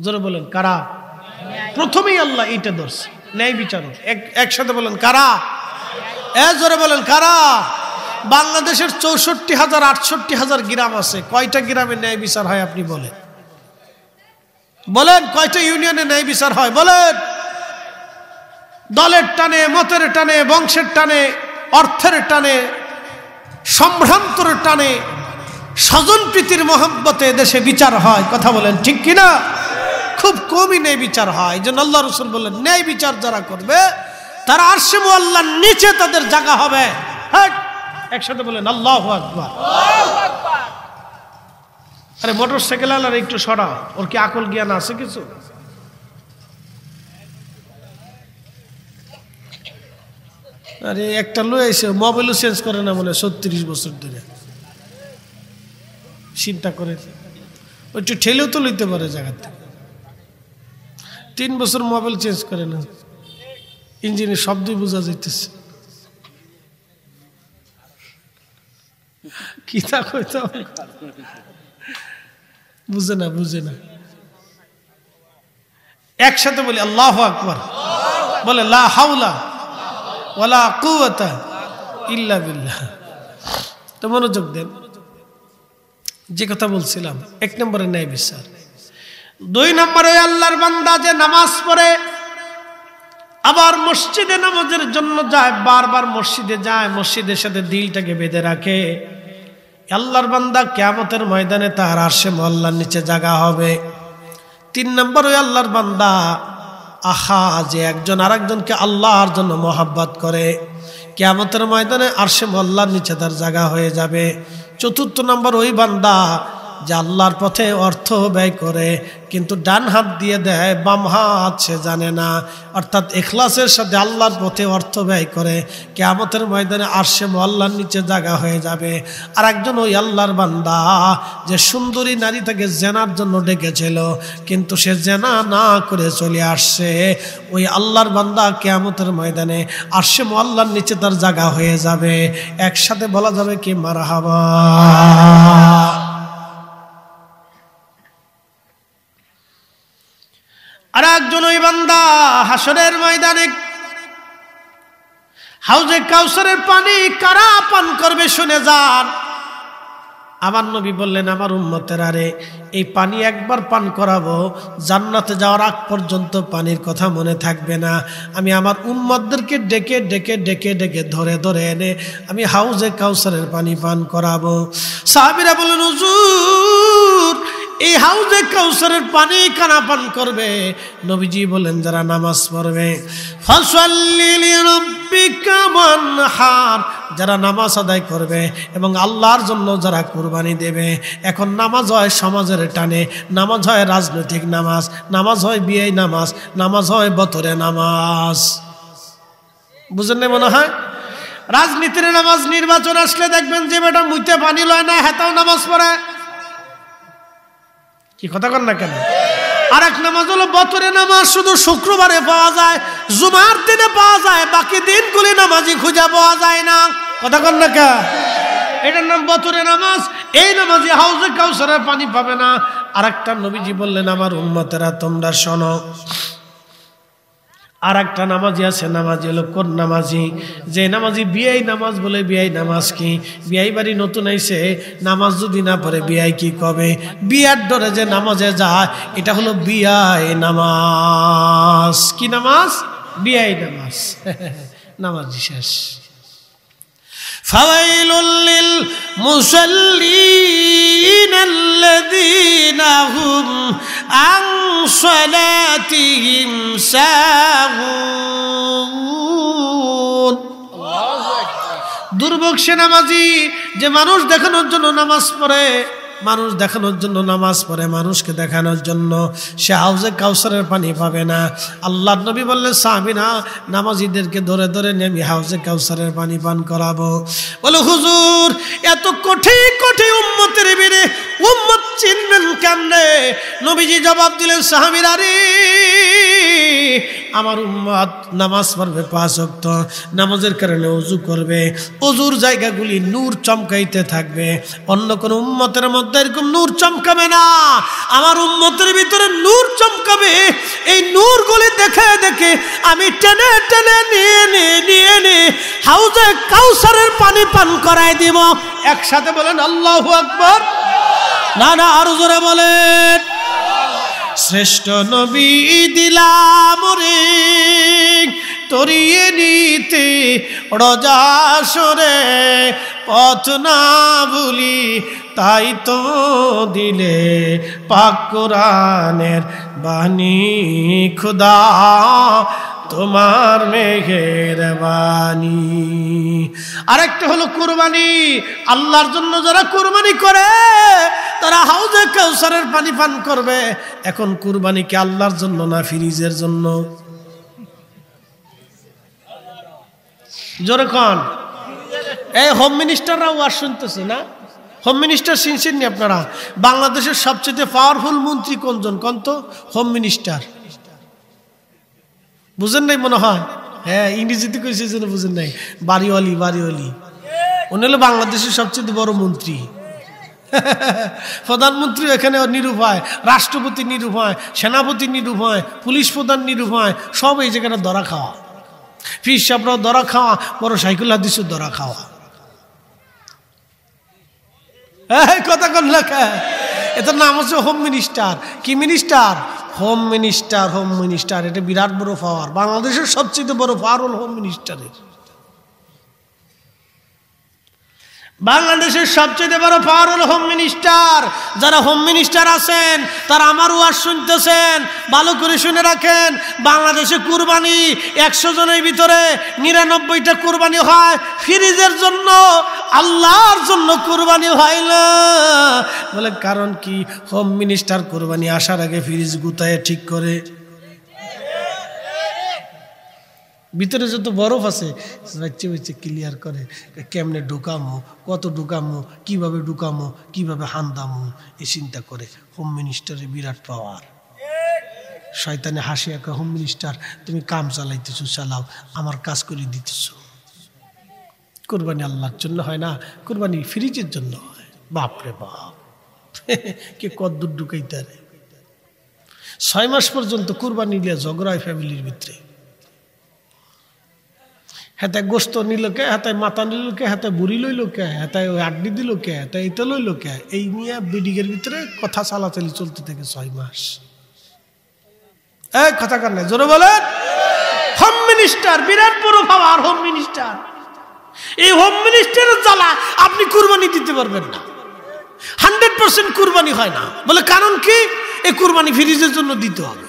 জোরে বলেন কারা? প্রথমেই আল্লাহ এইটা ধরছে, ন্যায় বিচারক। একসাথে বলেন কারা? জোরে বলেন কারা? বাংলাদেশের 64,000 68,000 গ্রাম আছে, কয়টা গ্রামে ন্যায় বিচার হয় আপনি বলেন? বলেন কয়টা ইউনিয়নে ন্যায় বিচার হয়? বলেন। দলের টানে, মতের টানে, বংশের টানে, অর্থের টানে, সম্ভ্রান্তর টানে, স্বজন প্রীতির মহব্বতে দেশে বিচার হয়, কথা বলেন ঠিক কিনা? খুব কমই ন্যায় বিচার হয়। এই জন্য আল্লাহ রাসূল বললেন, ন্যায় বিচার যারা করবে তারা আরশে মুআল্লার নিচে তাদের জায়গা হবে। একসাথে বলেন আল্লাহু আকবার। আরে মোটরসাইকেল আলার একটু সরাও, ওর কি আকল জ্ঞান আছে কিছু? আরে একটা লয়ে এসে মোবাইলও চেঞ্জ করে না বলে 36 বছর ধরে। চিন্তা করে একটু ঠেলেও তো লইতে পারে জায়গা থেকে। 3 বছর মোবাইল চেঞ্জ করে না, ইঞ্জিনের শব্দই বোঝা যাইতেছে। কি তা কইতো বুঝে না। একসাথে বলি আল্লাহু আকবার, বলে লা হাওলা ওয়ালা কুওয়াতা ইল্লা বিল্লাহ। তো মনোযোগ দেন, যে কথা বলছিলাম 1 নম্বরে ন্যায় বিচার। 2 নম্বরে আল্লাহর বান্দা যে নামাজ পড়ে আবার মসজিদে নামাজের জন্য যায়, বারবার মসজিদে যায়, মসজিদের সাথে দিলটাকে বেঁধে রাখে, আল্লাহর বান্দা কিয়ামতের ময়দানে তার আরশে মহল্লার নিচে জায়গা হবে। 3 নম্বর ওই আল্লাহর বান্দা আহা যে একজন আরেকজনকে আল্লাহর জন্য মহব্বত করে, কিয়ামতের ময়দানে আরশে মহল্লার নিচে তার জায়গা হয়ে যাবে। 4 নম্বর ওই বান্দা যে আল্লাহর পথে অর্থ ব্যয় করে কিন্তু ডান হাত দিয়ে দেয়, বাম হাত সে জানে না, অর্থাৎ ইখলাসের সাথে আল্লাহর পথে অর্থ ব্যয় করে, কিয়ামতের ময়দানে আরশে মহল্লার নিচে জায়গা হয়ে যাবে। আর একজন ওই আল্লাহর বান্দা যে সুন্দরী নারী তাকে জেনার জন্য ডেকেছিল কিন্তু সে জেনা না করে চলে আসছে, ওই আল্লাহর বান্দা কিয়ামতের ময়দানে আরশে মহল্লার নিচে তার জায়গা হয়ে যাবে। একসাথে বলা যাবে কি মারহাবা। আর একজন ওই বান্দা হাসরের ময়দানে হাউজে কাউসারের পানি কারা পান করবে শুনে যান। আমার নবী বললেন, আমার উম্মতেরা রে, এই পানি একবার পান করাবো, জান্নাতে যাওয়ার আগ পর্যন্ত পানির কথা মনে থাকবে না। আমি আমার উম্মতদেরকে ডেকে ডেকে ডেকে ডেকে ধরে ধরে এনে আমি হাউজে কাউসারের পানি পান করাবো। সাহাবীরা বলেন, হুজুর এই হাউজে কাউসারের পানি কারা পান করবে? নবীজি বলেন, যারা নামাজ পড়বে। ফাসাল্লি লিরাব্বিকা ওয়ানহার, যারা নামাজ আদায় করবে এবং আল্লাহর জন্য যারা কুরবানি দেবে। এখন নামাজ হয় সমাজের টানে, নামাজ হয় রাজনৈতিক নামাজ, নামাজ হয় বিয়ে নামাজ, নামাজ হয় বতরে নামাজ। বুঝেন না মনে হয়? রাজনীতির নামাজ, নির্বাচন আসলে দেখবেন যে বেটা মুইতে পানি লয় না, হেতাও নামাজ পড়ে। কি কথা কন না কেন? আর এক নামাজ হলো বতরে নামাজ, শুধু শুক্রবারে পাওয়া যায়, জুমার দিনে পাওয়া যায়, বাকি দিনগুলি নামাজি খুঁজে পাওয়া যায় না। কথা কন না কেন? এটার নাম বতরে নামাজ। এই নামাজে হাউজে কাউসারের পানি পাবে না। আর একটা নবীজি বললেন, আমার উম্মতেরা তোমরা শোনো, আর একটা নামাজি আছে, নামাজি হলো কোন নামাজি? যে নামাজি বিয়াই নামাজ বলে। বিয়াই নামাজ কি? বিয়াই বাড়ি নতুন আইছে, নামাজ যদি না পড়ে বিয়াই কি কবে? বিয়ার ডরে যে নামাজে যায়, এটা হলো বিয়াই নামাজ। কি নামাজ? বিয়াই নামাজ। নামাজি শেষ। ফাওয়াইলুল লিল মুসাল্লিন আল্লাযীনা হুম আন সালাতিহিম সাহুন। দুর্ভোগ সে নামাজি যে মানুষ দেখানোর জন্য নামাজ পড়ে, মানুষ দেখানোর জন্য নামাজ পড়ে, মানুষকে দেখানোর জন্য। সে হাউজে কাউসারের পানি পাবে না। আল্লাহর নবী বললেন, সাহাবীরা নামাজিদেরকে ধরে ধরে নিয়ে আমি হাউজে কাউসারের পানি পান করাবো। বলে, হুজুর এত কোটি কোটি উম্মতের ভিড়ে উম্মত চিনবেন কেমনে? নবীজি জবাব দিলেন, সাহাবীরা রে, আমার উম্মত নামাজ পড়বে 5 ওয়াক্ত, নামাজের কারণে ওযু করবে, ওযুর জায়গাগুলি নূর চমকাইতে থাকবে। অন্য কোন উম্মতের মধ্যে এরকম নূর চমকাবে না, আমার উম্মতের ভিতরে নূর চমকাবে। এই নূরগুলি দেখে দেখে আমি টেনে টেনে নিয়ে হাউজে কাউসারের পানি পান করাই দিব। একসাথে বলেন আল্লাহু আকবার। না না, আরো জোরে বলেন। শ্রেষ্ঠ নবী দিলাম রে তরিয়ে নিতে রজাসরে, পথ না ভুলি তাই তো দিলে পাক কোরআনের বাণী। খুদা তোমার মেহেরবানি। আরেকটা হলো কুরবানি। আল্লাহর জন্য যারা কুরবানি করে তারা হাউজে কাউসারের পানি পান করবে। এখন কুরবানি কি আল্লাহর জন্য না ফ্রিজের জন্য? জোরে কোন? এই হোম মিনিস্টাররা ওয়াজ শুনতেছে না? হোম মিনিস্টার শুনছেন নি আপনারা? বাংলাদেশের সবচেয়ে পাওয়ারফুল মন্ত্রী কোনজন কোন তো? Home minister. বুঝেন নাই মনে হয়? হ্যাঁ, ইংরেজিতে কইছে যেন বুঝেন নাই। বাড়িওয়ালি উনি হলো বাংলাদেশের সবচেয়ে বড় মন্ত্রী। প্রধানমন্ত্রী এখানে নিরুপায়, রাষ্ট্রপতি নিরুপায়, সেনাপতি নিরুপায়, পুলিশ প্রধান নিরুপায়, সব এই জায়গাটা ধরা খাওয়া। পীর সাহেবরাও ধরা খাওয়া, বড় সাইকুল হাদিসও ধরা খাওয়া। কথা কন লেখা, এটার নাম হচ্ছে হোম মিনিস্টার। কি মিনিস্টার? Home minister. এটা বিরাট বড় পাওয়ার। বাংলাদেশের সবচেয়ে বড় পাওয়ার হল হোম মিনিস্টারের। বাংলাদেশের সবচেয়ে বড় পাওয়ার হল হোম মিনিস্টার। যারা হোম মিনিস্টার আছেন তারা আমার ওয়াজ শুনতেছেন, ভালো করে শুনে রাখেন। বাংলাদেশে কুরবানি 100 জনের ভিতরে 99টা কুরবানি হয় ফ্রিজের জন্য, আল্লাহর জন্য কুরবানি হয় না। বলে কারণ কি? হোম মিনিস্টার কুরবানি আসার আগে ফ্রিজ গুতায় ঠিক করে। ভিতরে যত বরফ আছে বাচ্চা ক্লিয়ার করে, কেমনে ঢুকামো, কত ঢুকামো, কিভাবে ঢুকামো, কিভাবে হান্দামো, এই চিন্তা করে। হোম মিনিস্টারের বিরাট পাওয়ার। শয়তানে হাসি একা, হোম মিনিস্টার তুমি কাম চালাইতেছো, চালাও, আমার কাজ করে দিতেছো। কুরবানি আল্লাহর জন্য হয় না, কুরবানি ফ্রিজের জন্য হয়। বাপরে বাপ, কে কদ্দুর ঢুকাইতে পারে। 6 মাস পর্যন্ত কুরবানি নিয়ে ঝগড়া হয় ফ্যামিলির ভিতরে। হাতে গোস্ত নিল কে, হাতে মাথা নিল কে, হাতে বুড়ি লইল কে, হাতে ওই আড্ডি দিল কে, হাতে এইটা লইল কে, এই নিয়ে বিডিগের ভিতরে কথা চালাচালি চলতে থাকে 6 মাস। এই কথা কার নাই, জোরে বলেন। হোম মিনিস্টার বিরাট বড় পাওয়ার। হোম মিনিস্টার, এই হোম মিনিস্টারের জ্বালা আপনি কুরবানি দিতে পারবেন না। 100% কুরবানি হয় না। বলে কারণ কি? এই কুরবানি ফ্রিজের জন্য দিতে হবে।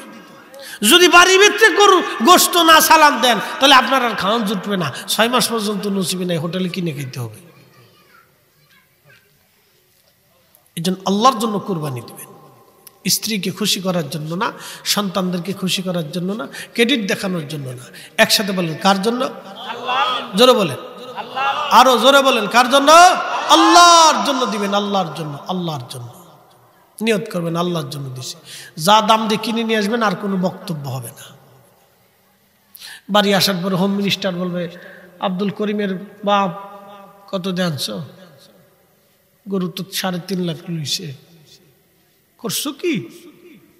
যদি বাড়ির ভিতরে গরু গোস্ত না সালাম দেন তাহলে আপনার আর খাওয়ান জুটবে না। 6 মাস পর্যন্ত নসিবে নাই, হোটেলে কিনে খেতে হবে। এই জন্য আল্লাহর জন্য কুরবানি দিবেন। স্ত্রীকে খুশি করার জন্য না, সন্তানদেরকে খুশি করার জন্য না, ক্রেডিট দেখানোর জন্য না। একসাথে বলেন কার জন্য? জোরে বলেন, আরো জোরে বলেন, কার জন্য? আল্লাহর জন্য দিবেন। আল্লাহর জন্য, আল্লাহর জন্য নিয়ত করবেন, আল্লাহর জন্য দিছি। যা দাম দিয়ে কিনে নিয়ে আসবেন, আর কোনো বক্তব্য হবে না। বাড়ি আসার পরে হোম মিনিস্টার বলবে, আব্দুল করিমের বাপ কত দেনছ? গরু তো 3.5 লাখ লইছে। করছো কি?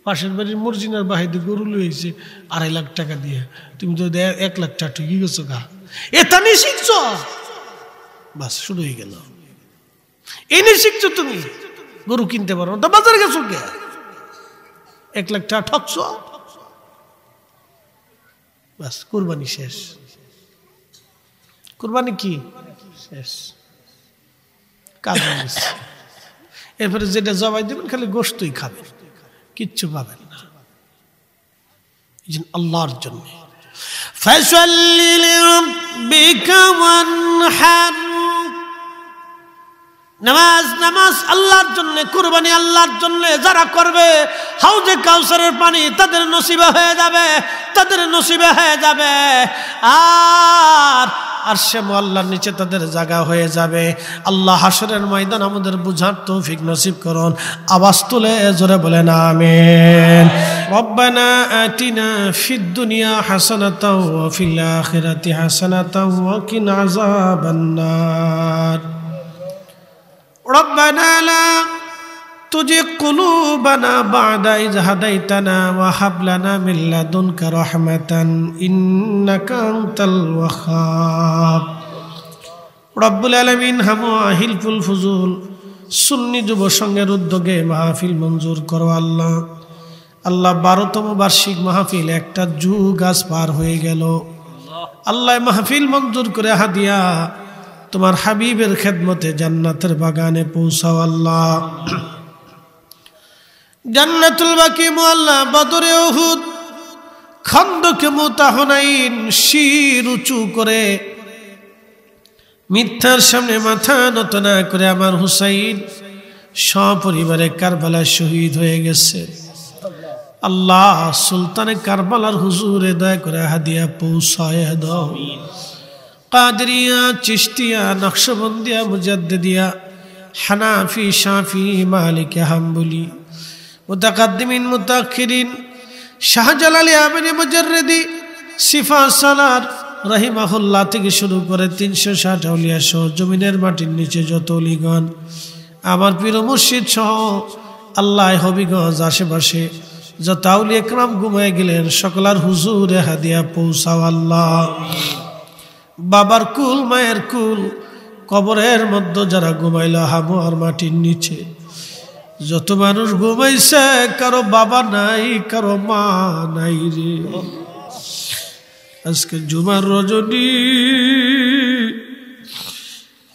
পাশের বাড়ির মর্জিনার বাহিদি গরু লইছে 2.5 লাখ টাকা দিয়ে, তুমি তো 1 লাখ টাকা ঠিকই গেছো গা। এটা নিয়ে শিখছো? বাস শুরু হয়ে গেল। এই নিয়ে শিখছো তুমি? গরু কিনতে পারো না, বাজারে গেছো কে? 1 লাখ টাকা ঠকছ, বাস কুরবানি শেষ। কুরবানি কি শেষ, কাজ। এরপরে যেটা জবাই দেবেন খালি গোশতই খাবেন, কিচ্ছু পাবেন না। আল্লাহর জন্য ফাসাল্লি লিরাব্বিকা ওয়ানহার, নামাজ নামাজ আল্লাহর জন্য, কুরবানি আল্লাহর জন্য। যারা করবে হাউজে কাউসারের পানি তাদের নসিবে হয়ে যাবে, তাদের নসিবে হয়ে যাবে। আর আরশে মুআল্লার নিচে তাদের জায়গা হয়ে যাবে। আল্লাহ হাশরের ময়দান আমাদের বুঝার তৌফিক নসিব করুন। আওয়াজ তুলে জোরে বলেন আমিন। রব্বানা আতিনা ফিদ দুনিয়া হাসানাতাও ওয়া ফিল আখিরাতি হাসানাতাও ওয়া কিনা আযাবান নার। ربنا لا تزغ قلوبنا بعد إذ هديتنا وهب لنا من لدنك رحمة إنك أنت الوهاب। রব্বুল আলামিন হামওয়াহিলফুল ফুজুল সুন্নি যুব সংঘের উদ্যোগে মাহফিল মঞ্জুর করো আল্লাহ। আল্লাহ 12তম বার্ষিক মাহফিল, একটা যুগ আজ পার হয়ে গেল। আল্লাহ মাহফিল মঞ্জুর করে হাদিয়া তোমার হাবিবের খেদমতে জান্নাতের বাগানে পৌঁছাও আল্লাহ। জান্নাতুল বাকি মুআল্লা, বদরে উহুদ, খন্দকে মুতা, হুনাইন, শির উঁচু করে মিথ্যার সামনে মাথা নত না করে আমার হুসাইন সপরিবারে কারবালায় শহীদ হয়ে গেছে। আল্লাহ সুলতানে কারবালার হুজুরে দয়া করে হাদিয়া পৌঁছায় দাও। কাদরিয়া, চিশতিয়া, নকশবন্দিয়া, মুজাদ্দিদিয়া, হানাফি, শাফি, মালিকি, হাম্বলি, মুতাকাদ্দিমিন, মুতাআখিরিন, শাহজালালি, আমিনি, মুজাররিদি, সিফা সালার রাহিমাহুল্লাহ থেকে শুরু করে 360 আউলিয়া সহ জমিনের মাটির নিচে যত অলিগণ আমার পীর মুর্শিদ সহ আল্লাহ হবিগঞ্জ আশেপাশে যত আউলিয়া একরাম ঘুমায় গেলেন সকলার হুজুরে হাদিয়া পৌঁছাও আল্লাহ। বাবার কুল মায়ের কুল কবরের মধ্যে যারা ঘুমাইল হামু আর মাটির নিচে যত মানুষ ঘুমাইছে কারো বাবা নাই কারো মা নাই রে। আজকে জুমার রজনী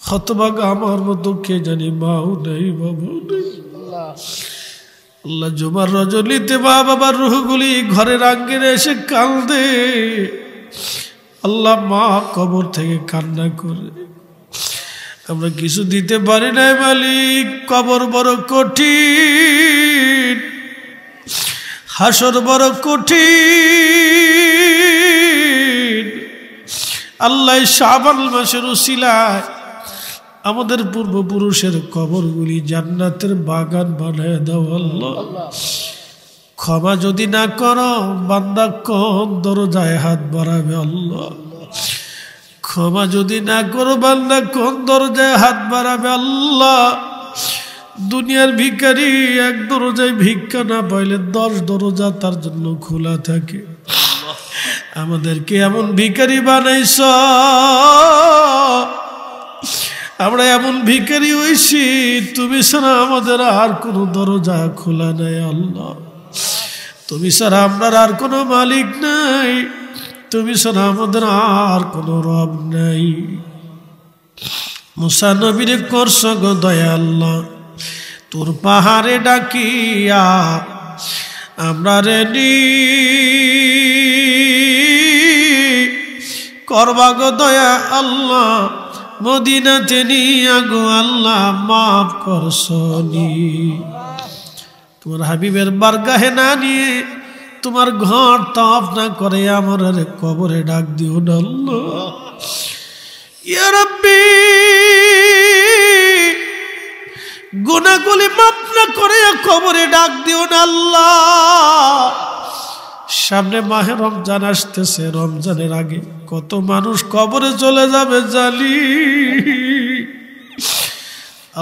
হতভাগা আমার মতো কে জানি মাও নেই বাবু নেই। আল্লাহ জুমার রজনীতে মা বাবার রুহগুলি ঘরের আঙ্গিনে এসে কান্দে। আল্লাহ মা কবর থেকে কান্না করে আমরা কিছু দিতে পারি নাই মালিক। কবর বড় কঠিন, হাসর বড় কঠিন। আল্লাহ শাবান মাসের উসিলায় আমাদের পূর্বপুরুষের কবরগুলি জান্নাতের বাগান বানায় দাও আল্লাহ। ক্ষমা যদি না করো বান্দা কোন দরজায় হাত বাড়াবে আল্লাহ। ক্ষমা যদি না করো বান্দা কোন দরজায় হাত বাড়াবে আল্লাহ। দুনিয়ার ভিখারি এক দরজায় ভিক্ষা না পাইলে 10 দরজা তার জন্য খোলা থাকে। আমাদেরকে এমন ভিখারি বানাইছ, আমরা এমন ভিখারি হইছি তুমি ছাড়া আমাদের আর কোনো দরজা খোলা নাই আল্লাহ। তুমি ছাড়া আমরা আর কোনো মালিক নাই, তুমি ছাড়া আমাদের আর কোনো রব নাই। মুসা নবীরে করছ গো দয়া আল্লাহ, তোর পাহাড়ে ডাকিয়া আমরা রেডি করবা গো দয়া আল্লাহ। মদিনাতে নিয়া গো আল্লাহ মাফ করছনি। তোমার হাবিবের বারগাহে না নিয়ে তোমার ঘর তাপ না করে আমার কবরে ডাক দিও না আল্লাহ। ইয়া রাব্বি গুনাহগুলি মাফ না করে কবরে ডাক দিও না আল্লাহ। সামনে মাহে রমজান আসতেছে, রমজানের আগে কত মানুষ কবরে চলে যাবে জালি।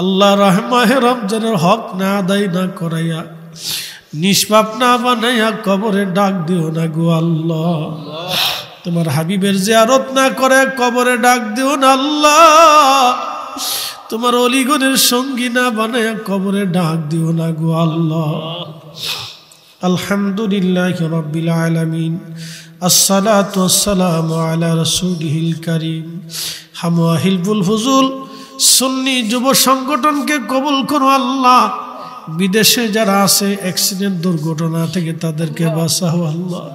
আল্লাহ মাহে রমজানের হক না আদায় না করাইয়া নিষ্পাপ না বানাইয়া কবরে ডাক দিও না গো আল্লাহ। তোমার হাবিবের জিয়ারত না করে কবরে ডাক দিও না আল্লাহ। তোমার অলিগণের সঙ্গী না বানাইয়া কবরে ডাক দিও না গো আল্লাহ। আলহামদুলিল্লাহি রাব্বিল আলামিন, আসসালাতু ওয়াসসালামু আলা রাসূলিহিল কারীম। হামওয়া হিলফুল ফুজুল সুন্নি যুব সংগঠনকে কবুল করো আল্লাহ। বিদেশে যারা আছে অ্যাক্সিডেন্ট দুর্ঘটনা থেকে তাদেরকে বাঁচাও আল্লাহ।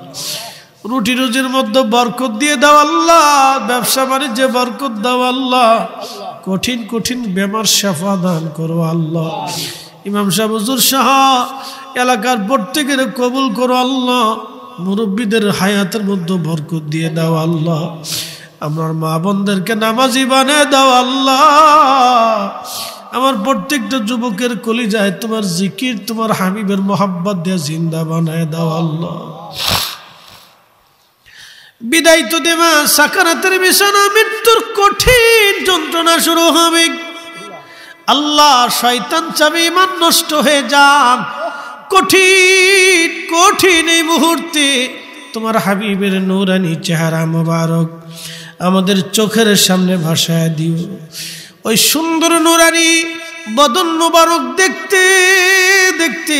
রুটি রুজির মধ্যে বরকত দিয়ে দাও আল্লাহ। ব্যবসা বাণিজ্যে বরকত দাও আল্লাহ। কঠিন কঠিন বেমার শিফা দান করো আল্লাহ। ইমাম সাহেব হুজুর শাহ এলাকার প্রত্যেকের কবুল করো আল্লাহ। মুরব্বীদের হায়াতের মধ্যে বরকত দিয়ে দাও আল্লাহ। আমার মা বোনদেরকে নামাজি বানিয়ে দাও আল্লাহ। আমার প্রত্যেকটা যুবকের কলিজায় তোমার জিকির তোমার হাবিবের মোহাব্বত দিয়ে জিন্দা বানায় দাও আল্লাহ। বিদায় তো দেবা, সাকারাতের বিছানা, মৃত্যুর কঠিন যন্ত্রণা শুরু হবে আল্লাহ। শয়তান চাবে ইমান নষ্ট হয়ে যাক। কঠিন কঠিন এই মুহূর্তে তোমার হাবিবের নূরানি চেহারা মোবারক আমাদের চোখের সামনে ভাসায় দিও। ওই সুন্দর নূরানি বদন মোবারক দেখতে দেখতে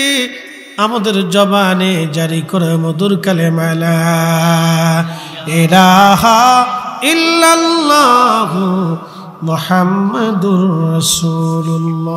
আমাদের জবানে জারি করে মধুর কালেমা লা ইলাহা ইল্লাল্লাহু মুহাম্মাদুর রাসূলুল্লাহ।